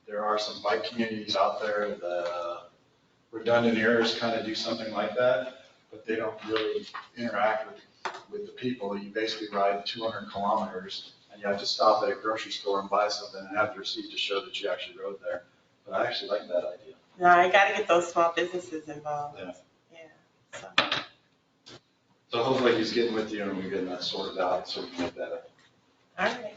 There are some bike communities out there that Redundant Errors kind of do something like that, but they don't really interact with the people. You basically ride 200 kilometers and you have to stop at a grocery store and buy something and have the receipt to show that you actually rode there. But I actually like that idea.
No, I got to get those small businesses involved.
Yeah. So hopefully he's getting with you and we're getting that sorted out so we can get that.
All right.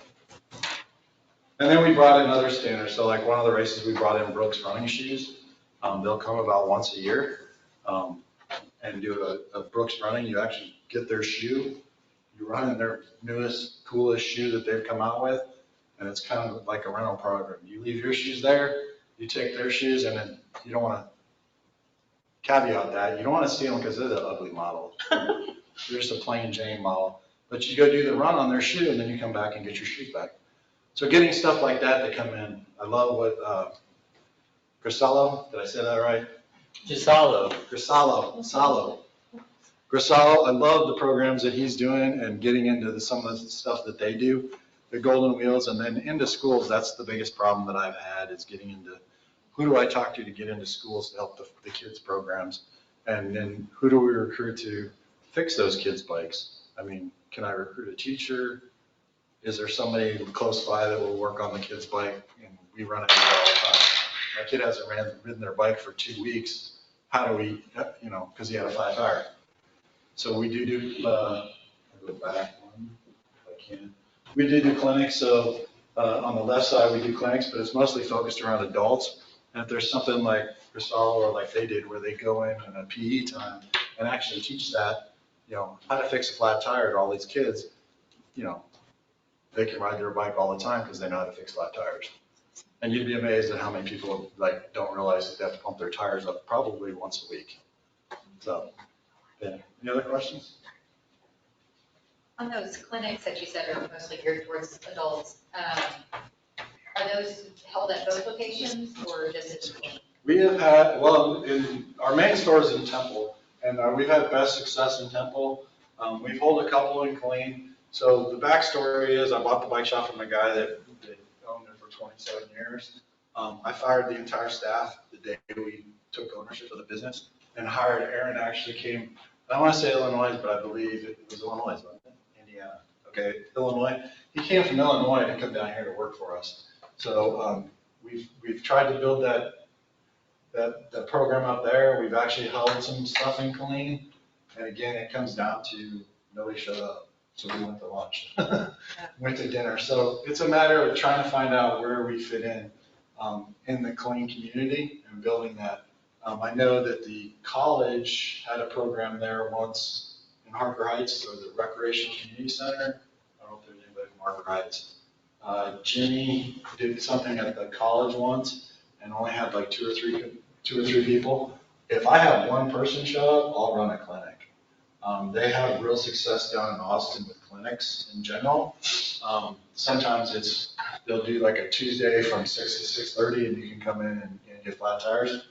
And then we brought in other standards. So like one of the races, we brought in Brooks running shoes. They'll come about once a year and do a Brooks running. You actually get their shoe. You run in their newest, coolest shoe that they've come out with. And it's kind of like a rental program. You leave your shoes there, you take their shoes, and then you don't want to caveat that. You don't want to steal them because they're the ugly model. They're just a plain Jane model. But you go do the run on their shoe, and then you come back and get your shoes back. So getting stuff like that to come in. I love what Ghisallo, did I say that right?
Ghisallo.
Ghisallo, I love the programs that he's doing and getting into some of the stuff that they do, the Golden Wheels, and then into schools. That's the biggest problem that I've had, is getting into, who do I talk to get into schools to help the kids' programs? And then who do we recruit to fix those kids' bikes? I mean, can I recruit a teacher? Is there somebody close by that will work on the kids' bike? And we run into that all the time. my kid hasn't ridden their bike for 2 weeks. How do we, because he had a flat tire. So we do, I'll go back one if I can. We do clinics, so on the left side, we do clinics, but it's mostly focused around adults. And if there's something like Ghisallo or like they did, where they go in a PE time and actually teach that, how to fix a flat tire to all these kids, they can ride their bike all the time because they know how to fix flat tires. And you'd be amazed at how many people don't realize that they have to pump their tires up probably once a week. So, yeah. Any other questions?
On those clinics that you said are mostly geared towards adults, are those held at both locations or just at one?
We have had, our main store is in Temple, and we've had best success in Temple. We've held a couple in Killeen. So the backstory is I bought the bike shop from a guy that owned it for 27 years. I fired the entire staff the day we took ownership of the business and hired Aaron. Actually came, I don't want to say Illinois, but I believe it was Illinois, wasn't it? Indiana. Okay, Illinois. He came from Illinois to come down here to work for us. So we've tried to build that program up there. We've actually held some stuff in Killeen. And again, it comes down to nobody showed up. So we went to lunch, went to dinner. So it's a matter of trying to find out where we fit in the Killeen community and building that. I know that the college had a program there once in Harker Heights, or the Recreational Community Center. I don't know if there's anybody from Harker Heights. Jimmy did something at the college once and only had like two or three people. If I have one person show up, I'll run a clinic. They have real success down in Austin with clinics in general. Sometimes they'll do like a Tuesday from 6 to 6:30 and you can come in and get flat tires.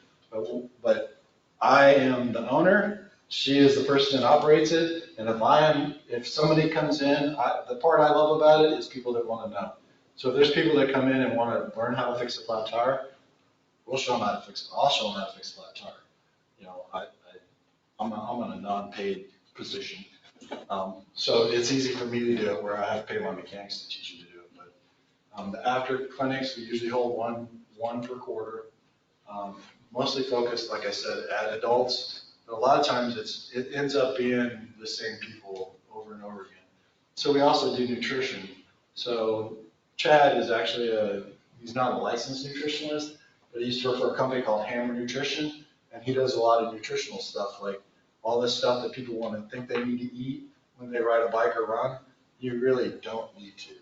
But I am the owner. She is the person that operates it. And if somebody comes in, the part I love about it is people that want to know. So if there's people that come in and want to learn how to fix a flat tire, we'll show them how to fix it. I'll show them how to fix a flat tire. I'm in a non-paid position. So it's easy for me to do it where I have to pay my mechanics to teach you to do it. But the after clinics, we usually hold one per quarter. Mostly focused, like I said, at adults. But a lot of times it ends up being the same people over and over again. So we also do nutrition. So Chad is actually he's not a licensed nutritionist, but he used to work for a company called Hammer Nutrition, and he does a lot of nutritional stuff, like all this stuff that people want to think they need to eat when they ride a bike or run, you really don't need to.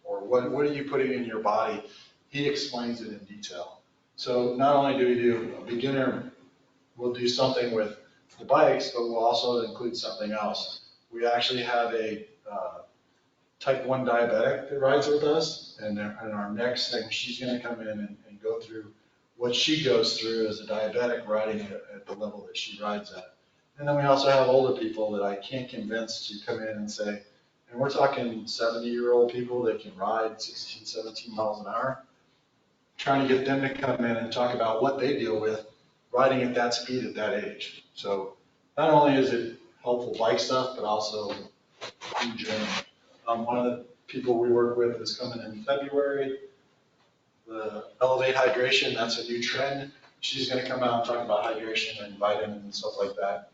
Or what are you putting in your body? He explains it in detail. So not only do we do a beginner, we'll do something with the bikes, but we'll also include something else. We actually have a type 1 diabetic that rides with us, and our next thing, she's going to come in and go through what she goes through as a diabetic riding at the level that she rides at. And then we also have older people that I can't convince to come in and say, and we're talking 70-year-old people that can ride 16, 17 miles an hour, trying to get them to come in and talk about what they deal with riding at that speed at that age. So not only is it helpful bike stuff, but also in general. One of the people we work with is coming in February. The Elevate Hydration, that's a new trend. She's going to come out and talk about hydration and vitamins and stuff like that,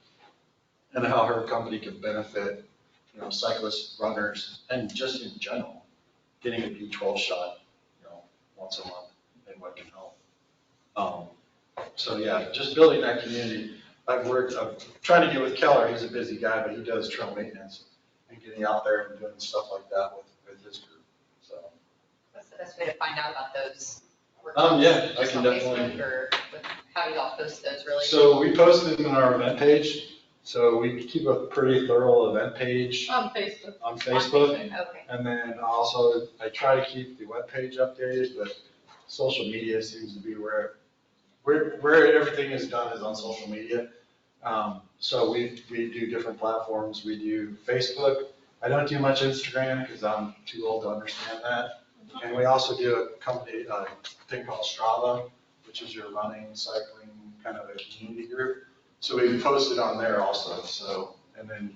and how her company can benefit, cyclists, runners, and just in general, getting a B12 shot, once a month, and what can help. So yeah, just building that community. I'm trying to get with Keller. He's a busy guy, but he does trail maintenance and getting out there and doing stuff like that with his group. So.
What's the best way to find out about those?
Yeah, I
Just
can
on
definitely.
Facebook, or how do y'all post those really?
So we post them on our event page. So we keep a pretty thorough event page.
On Facebook.
On Facebook.
Okay.
And then also I try to keep the web page updated, but social media seems to be where everything is done is on social media. So we do different platforms. We do Facebook. I don't do much Instagram because I'm too old to understand that. And we also do a thing called Strava, which is your running, cycling, kind of a community group. So we post it on there also. So, and then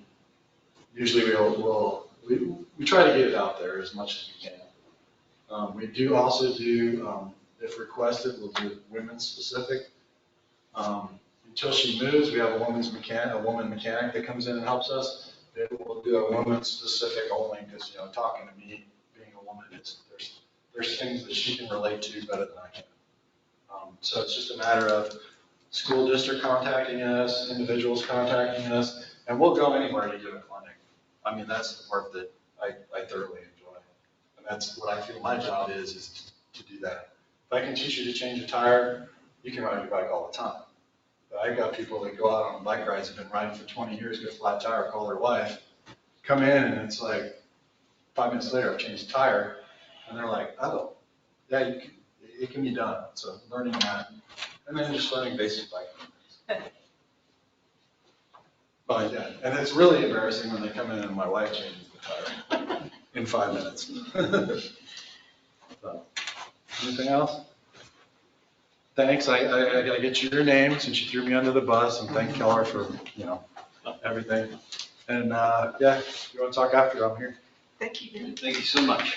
usually we try to get it out there as much as we can. We do also do If requested, we'll do women's specific. Until she moves, we have a woman mechanic that comes in and helps us. Maybe we'll do a woman specific only because, talking to me, being a woman, there's things that she can relate to better than I can. So it's just a matter of school district contacting us, individuals contacting us, and we'll go anywhere to do a clinic. I mean, that's the part that I thoroughly enjoy. And that's what I feel my job is to do that. If I can teach you to change a tire, you can ride your bike all the time. But I've got people that go out on bike rides, have been riding for 20 years, get a flat tire, call their wife, come in, and it's like 5 minutes later, I've changed the tire, and they're like, oh, yeah, it can be done. So learning that, and then just learning basic bike. But yeah, and it's really embarrassing when they come in and my wife changes the tire in 5 minutes. So, anything else? Thanks. I gotta get you your name since you threw me under the bus, and thank Keller for, everything. And, yeah, if you want to talk after, I'm here.
Thank you.
Thank you so much.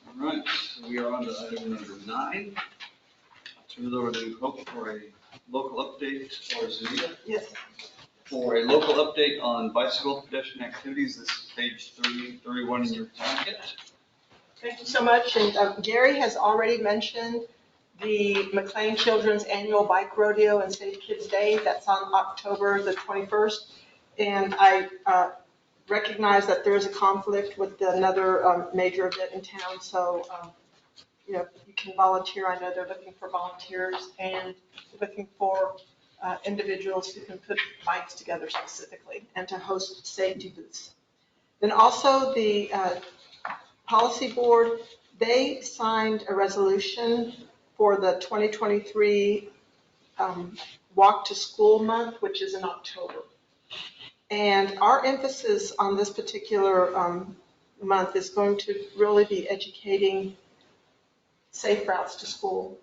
All right, so we are on to item number 9. Turn it over to Hope for a local update, or Zanita?
Yes.
For a local update on bicycle pedestrian activities. This is page 31 in your packet.
Thank you so much. And Gary has already mentioned the McLean Children's Annual Bike Rodeo and Safe Kids Day. That's on October the 21st. And I recognize that there is a conflict with another major event in town. So, you can volunteer. I know they're looking for volunteers and looking for individuals who can put bikes together specifically and to host safety booths. Then also the policy board, they signed a resolution for the 2023 Walk to School Month, which is in October. And our emphasis on this particular month is going to really be educating safe routes to school.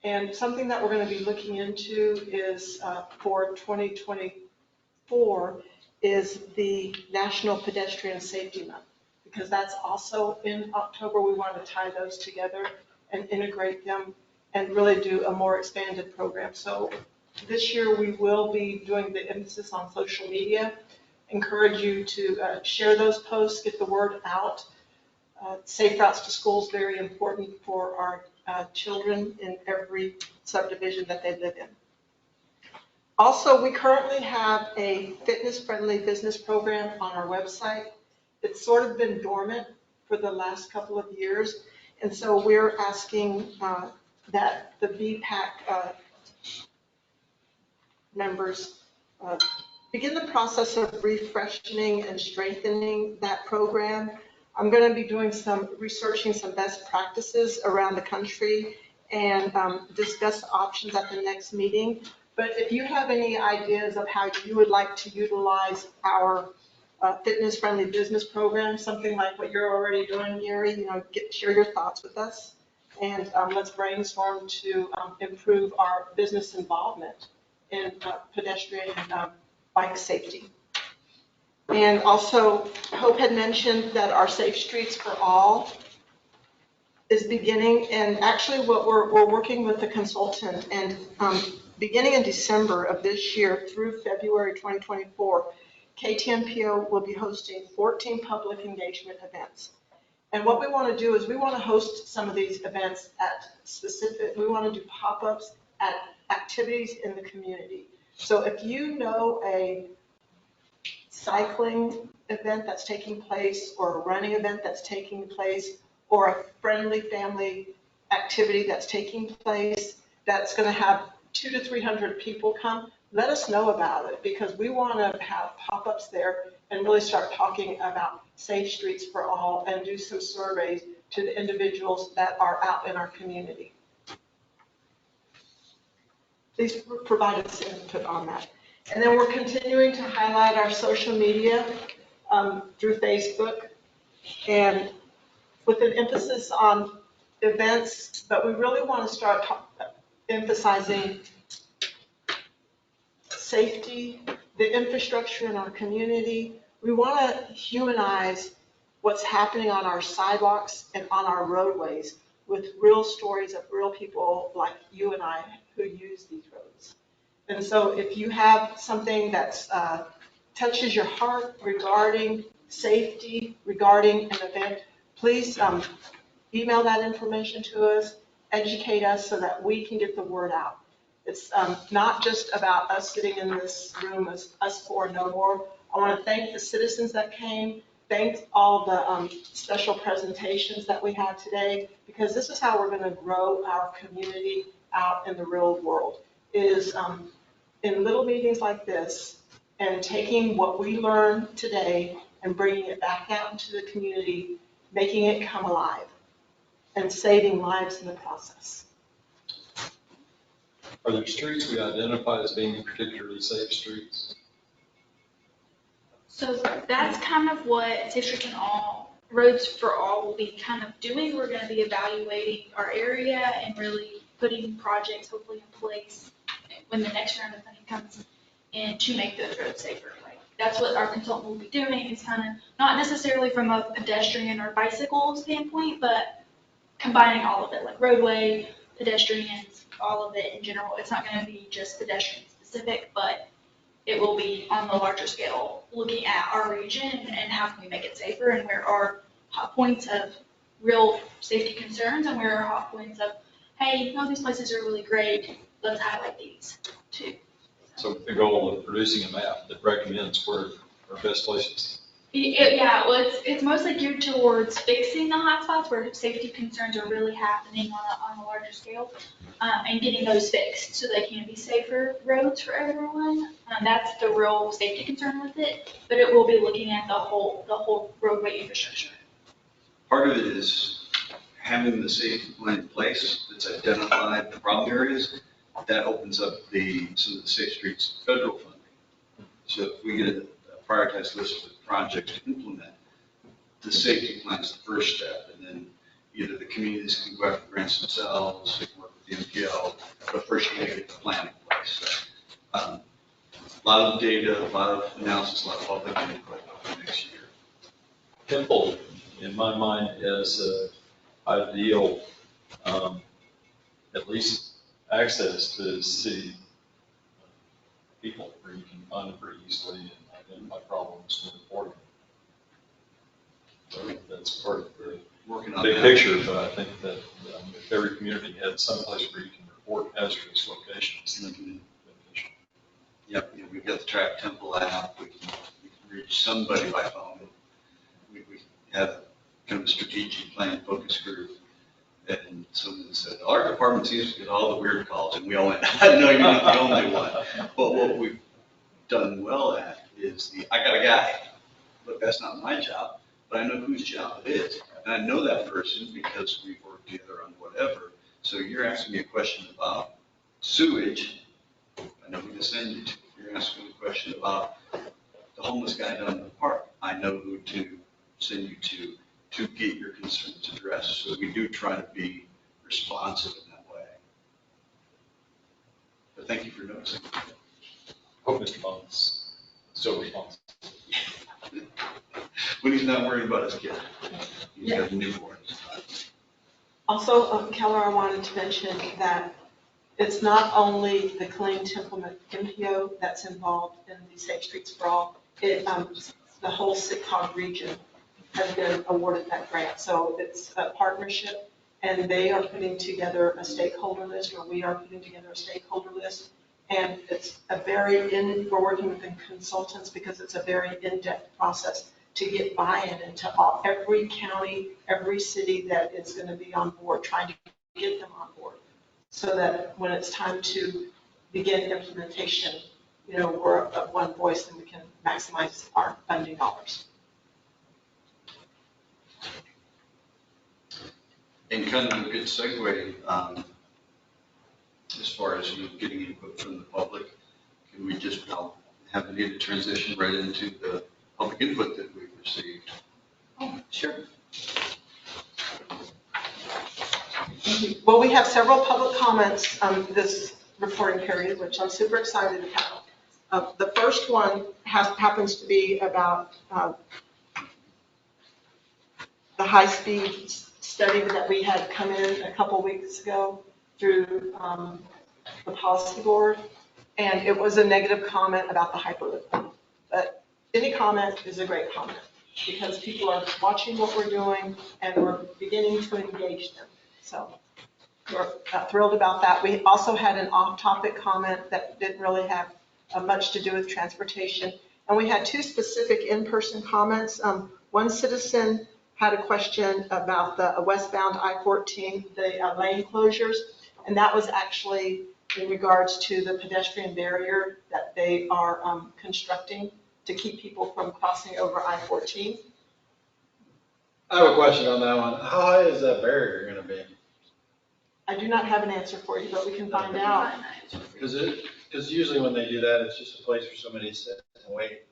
And something that we're going to be looking into is for 2024 is the National Pedestrian Safety Month, because that's also in October. We want to tie those together and integrate them and really do a more expanded program. So this year we will be doing the emphasis on social media. Encourage you to share those posts, get the word out. Safe routes to school is very important for our children in every subdivision that they live in. Also, we currently have a fitness-friendly business program on our website. It's sort of been dormant for the last couple of years, and so we're asking that the BPAC members begin the process of refreshing and strengthening that program. I'm going to be doing researching some best practices around the country and discuss options at the next meeting. But if you have any ideas of how you would like to utilize our fitness-friendly business program, something like what you're already doing, Gary, share your thoughts with us. And let's brainstorm to improve our business involvement in pedestrian and bike safety. And also, Hope had mentioned that our Safe Streets for All is beginning, and actually what we're working with the consultant, and beginning in December of this year through February 2024, KTMPO will be hosting 14 public engagement events. And what we want to do is we want to host some of these events we want to do pop-ups at activities in the community. So if you know a cycling event that's taking place, or a running event that's taking place, or a friendly family activity that's taking place that's going to have 200 to 300 people come, let us know about it, because we want to have pop-ups there and really start talking about safe streets for all and do some surveys to the individuals that are out in our community. Please provide us input on that. And then we're continuing to highlight our social media through Facebook, and with an emphasis on events, but we really want to start emphasizing safety, the infrastructure in our community, We want to humanize what's happening on our sidewalks and on our roadways with real stories of real people like you and I who use these roads. And so if you have something that's touches your heart regarding safety, regarding an event, please email that information to us, educate us so that we can get the word out. It's not just about us sitting in this room as us four no more. I want to thank the citizens that came, thank all the special presentations that we had today, because this is how we're going to grow our community out in the real world, is in little meetings like this and taking what we learned today and bringing it back out into the community, making it come alive and saving lives in the process.
Are there streets we identify as being particularly safe streets?
So that's kind of what Safe Streets and All, Roads for All will be kind of doing. We're going to be evaluating our area and really putting projects hopefully in place when the next round of funding comes in to make those roads safer. Like, that's what our consultant will be doing, is kind of not necessarily from a pedestrian or bicycle standpoint, but combining all of it, like roadway, pedestrians, all of it in general. It's not going to be just pedestrian specific, but it will be on the larger scale, looking at our region and how can we make it safer, and where are hot points of real safety concerns, and where are hot points of, hey, no, these places are really great, let's highlight these too.
So with the goal of producing a map that recommends where are best places.
Yeah, well, it's mostly geared towards fixing the hotspots where safety concerns are really happening on a larger scale, and getting those fixed so they can be safer roads for everyone. That's the real safety concern with it, but it will be looking at the whole roadway infrastructure.
Part of it is having the safety plan in place that's identified the problem areas. That opens up some of the Safe Streets federal funding. So if we get a prioritized list of projects to implement, the safety plan is the first step, and then either the communities can go after grants themselves, they can work with the MPO, but first you gotta get the plan in place. So, a lot of data, a lot of analysis, a lot of public input over the next year.
Temple, in my mind, is ideal, at least access to city people where you can find them pretty easily and identify problems and report them. So that's part of the
Working on
big
that.
picture, but I think that if every community had some place where you can report hazardous locations, then it'd be beneficial.
Yep, we've got the Track Temple app, we can reach somebody by phone. We have kind of a strategic plan focus group, and someone said, our department seems to get all the weird calls, and we all went, no, you're not the only one. But what we've done well at is I got a guy, look, that's not my job, but I know whose job it is. And I know that person because we've worked together on whatever. So you're asking me a question about sewage, I know who to send you to. You're asking me a question about the homeless guy down in the park, I know who to send you to get your concerns addressed. So we do try to be responsive in that way. But thank you for noticing.
Hope Mr. Bond's still responsible.
When he's not worried about his kid. He's got a newborn.
Also, Keller, I wanted to mention that it's not only the Killeen-Temple MPO that's involved in the Safe Streets for All. The whole SICCOG region has been awarded that grant. So it's a partnership, and they are putting together a stakeholder list, or we are putting together a stakeholder list. And it's we're working with the consultants because it's a very in-depth process to get buy-in into every county, every city that is going to be on board, trying to get them on board, so that when it's time to begin implementation, we're at one voice and we can maximize our funding dollars.
And kind of a good segue, as far as getting input from the public, can we just have Anita transition right into the public input that we've received?
Oh, sure. Well, we have several public comments on this reporting period, which I'm super excited about. The first one happens to be about the high-speed study that we had come in a couple weeks ago through the policy board. And it was a negative comment about the hyperloop. But any comment is a great comment because people are watching what we're doing and we're beginning to engage them. So we're thrilled about that. We also had an off-topic comment that didn't really have much to do with transportation. And we had two specific in-person comments. One citizen had a question about the westbound I-14, the lane closures. And that was actually in regards to the pedestrian barrier that they are constructing to keep people from crossing over I-14.
I have a question on that one. How high is that barrier gonna be?
I do not have an answer for you, but we can find out.
Because usually when they do that, it's just a place for somebody to sit and wait.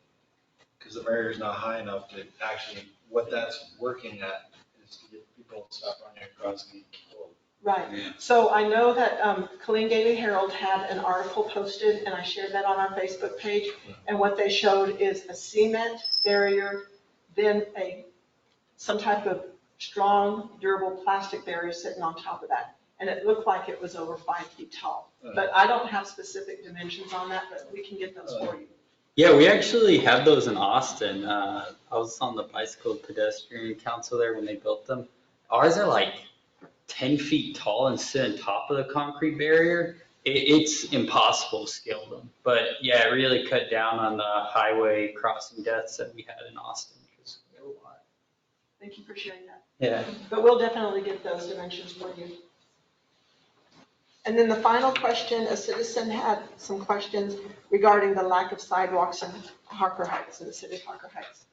Because the barrier's not high enough to actually, what that's working at is to get people to stop running across the road.
Right. So I know that Killeen Daily Herald had an article posted, and I shared that on our Facebook page. And what they showed is a cement barrier, then some type of strong, durable plastic barrier sitting on top of that. And it looked like it was over 5 feet tall. But I don't have specific dimensions on that, but we can get those for you.
Yeah, we actually have those in Austin. I was on the Bicycle Pedestrian Council there when they built them. Ours are like 10 feet tall and sit on top of the concrete barrier. It's impossible to scale them. But yeah, it really cut down on the highway crossing deaths that we had in Austin. Because there were a lot.
Thank you for sharing that.
Yeah.
But we'll definitely get those dimensions for you. And then the final question, a citizen had some questions regarding the lack of sidewalks in Harker Heights, in the city of Harker Heights,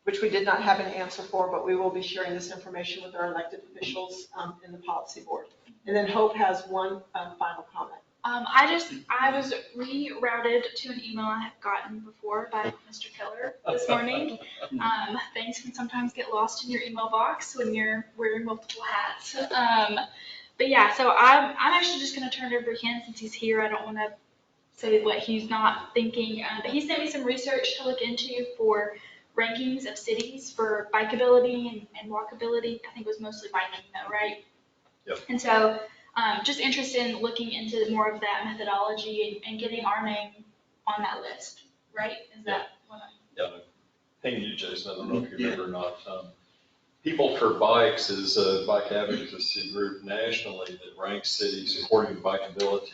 which we did not have an answer for, but we will be sharing this information with our elected officials in the policy board. And then Hope has one final comment.
I was rerouted to an email I had gotten before by Mr. Keller this morning. Things can sometimes get lost in your email box when you're wearing multiple hats. But yeah, so I'm actually just gonna turn it over to him since he's here. I don't wanna say what he's not thinking. But he sent me some research to look into for rankings of cities for bikeability and walkability. I think it was mostly biking though, right?
Yep.
And so just interested in looking into more of that methodology and getting our name on that list, right? Is that what I'm?
Yeah, ping you, Jason, I don't know if you remember or not. People for Bikes is a bike advocacy group nationally that ranks cities according to bikeability.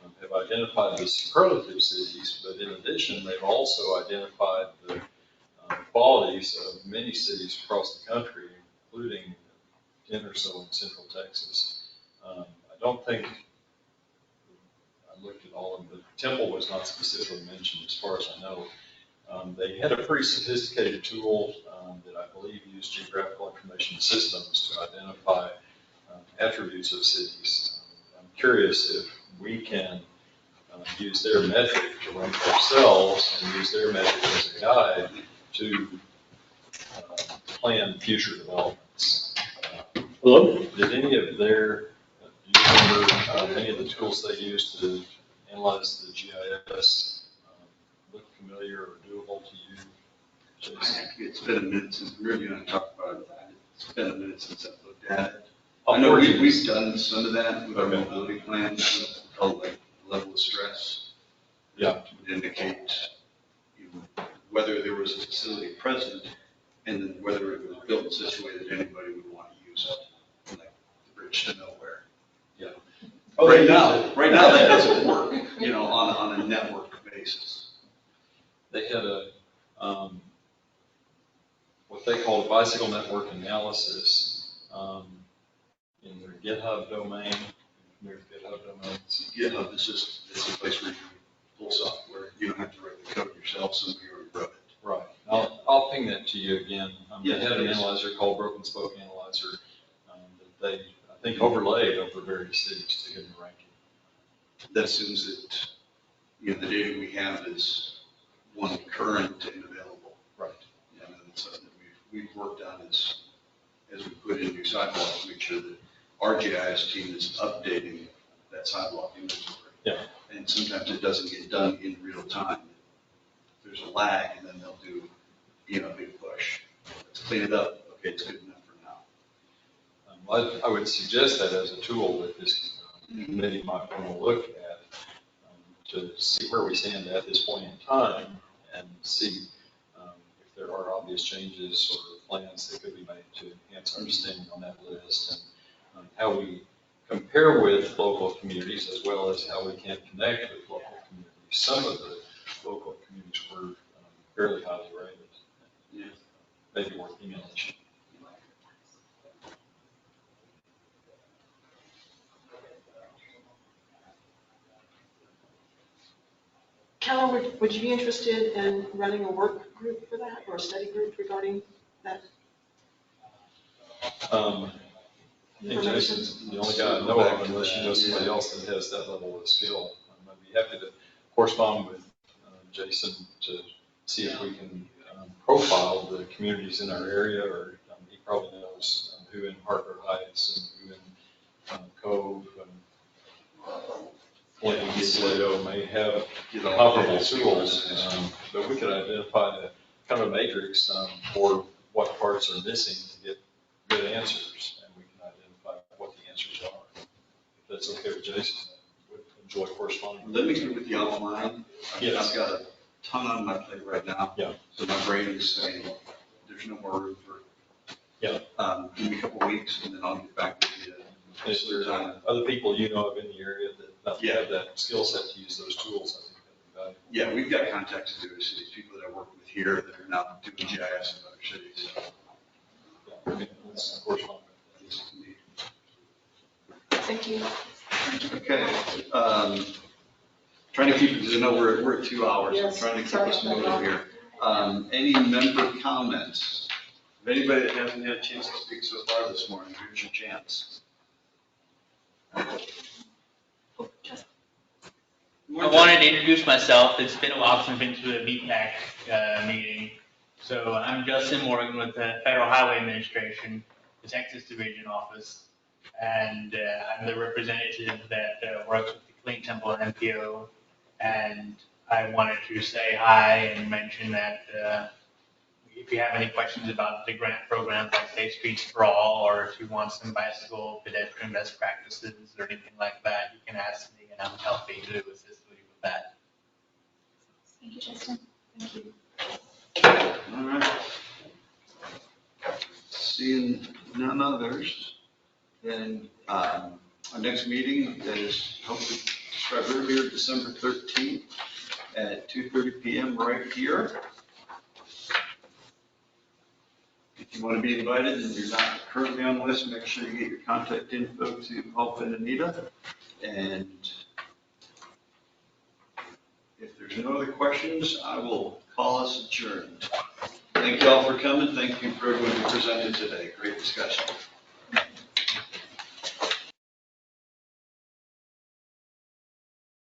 And they have identified the superlative cities, but in addition, they've also identified the qualities of many cities across the country, including 10 or so in central Texas. I don't think, I looked at all of them, but Temple was not specifically mentioned as far as I know. They had a pretty sophisticated tool that I believe used geographical information systems to identify attributes of cities. I'm curious if we can use their metric to rank ourselves and use their metric as a guide to plan future developments.
Hello?
Did any of their, do you remember any of the tools they used to analyze the GIS look familiar or doable to you? Jason?
It's been a minute since, we're going to talk about it. It's been a minute since I've looked at it. I know we've done some of that with our mobility plans, like level of stress.
Yeah.
To indicate whether there was a facility present and then whether it was built in such a way that anybody would want to use it, like the bridge to nowhere.
Yeah.
Right now that doesn't work, on a network basis.
They had a, what they call a bicycle network analysis in their GitHub domain. Their GitHub domains.
GitHub is just, it's a place where you pull software. You don't have to write the code yourself, somebody already wrote it.
Right. I'll ping that to you again. They
Yeah,
had an
please.
analyzer called Broken Spoke Analyzer that they, I think, overlaid over various cities to get a ranking.
That assumes that, the data we have is one current and available.
Right.
And that's something that we've worked on as we put in new sidewalks, make sure that our GIS team is updating that sidewalk inventory.
Yeah.
and sometimes it doesn't get done in real time. There's a lag, and then they'll do, a big push. Let's clean it up. Okay, it's good enough for now.
I would suggest that as a tool that this committee might want to look at to see where we stand at this point in time and see if there are obvious changes or plans that could be made to enhance our standing on that list and how we compare with local communities as well as how we can connect with local communities. Some of the local communities were fairly highly rated.
Yeah.
Maybe worth emulation.
Keller, would you be interested in running a work group for that or a study group regarding that?
I think Jason's the only guy I know of, unless you know somebody else that has that level of skill. I'd be happy to correspond with Jason to see if we can profile the communities in our area, or he probably knows who in Harper Heights and who in Cove and Ghisallo may have comparable tools, but we could identify kind of a matrix for what parts are missing to get good answers, and we can identify what the answers are. If that's okay with Jason, I would enjoy corresponding.
Let me get with you offline.
Yes.
I've got a ton on my plate right now.
Yeah.
So my brain is saying, there's no more room for.
Yeah.
Give me a couple of weeks and then I'll get back with you.
If there's other people you know of in the area that have that skill set to use those tools, I think that'd be valuable.
Yeah, we've got contacts in other cities, people that I work with here that are now doing GIS in other cities.
Yeah, okay, let's correspond.
Thank you.
Okay, trying to keep, because I know we're at 2 hours, I'm
Yes,
trying to keep
sorry
us
about
moving here. Any member comments? If anybody that hasn't had a chance to speak so far this morning, here's your chance.
I wanted to introduce myself. It's been a while since I've been to a BPAC meeting. So I'm Justin Morgan with the Federal Highway Administration, the Texas Division Office. And I'm the representative that works with the Killeen-Temple MPO. And I wanted to say hi and mention that if you have any questions about the grant programs like Safe Streets for All, or if you want some bicycle pedestrian best practices or anything like that, you can ask me and I'm happy to assist you with that.
Thank you, Justin.
Thank you.
All right. Seeing none others, then our next meeting is hopefully described earlier, December 13th at 2:30 p.m. right here. If you want to be invited and you're not currently on the list, make sure you get your contact info to Hope and Anita. And if there's no other questions, I will call us adjourned. Thank you all for coming. Thank you for everyone who presented today. Great discussion.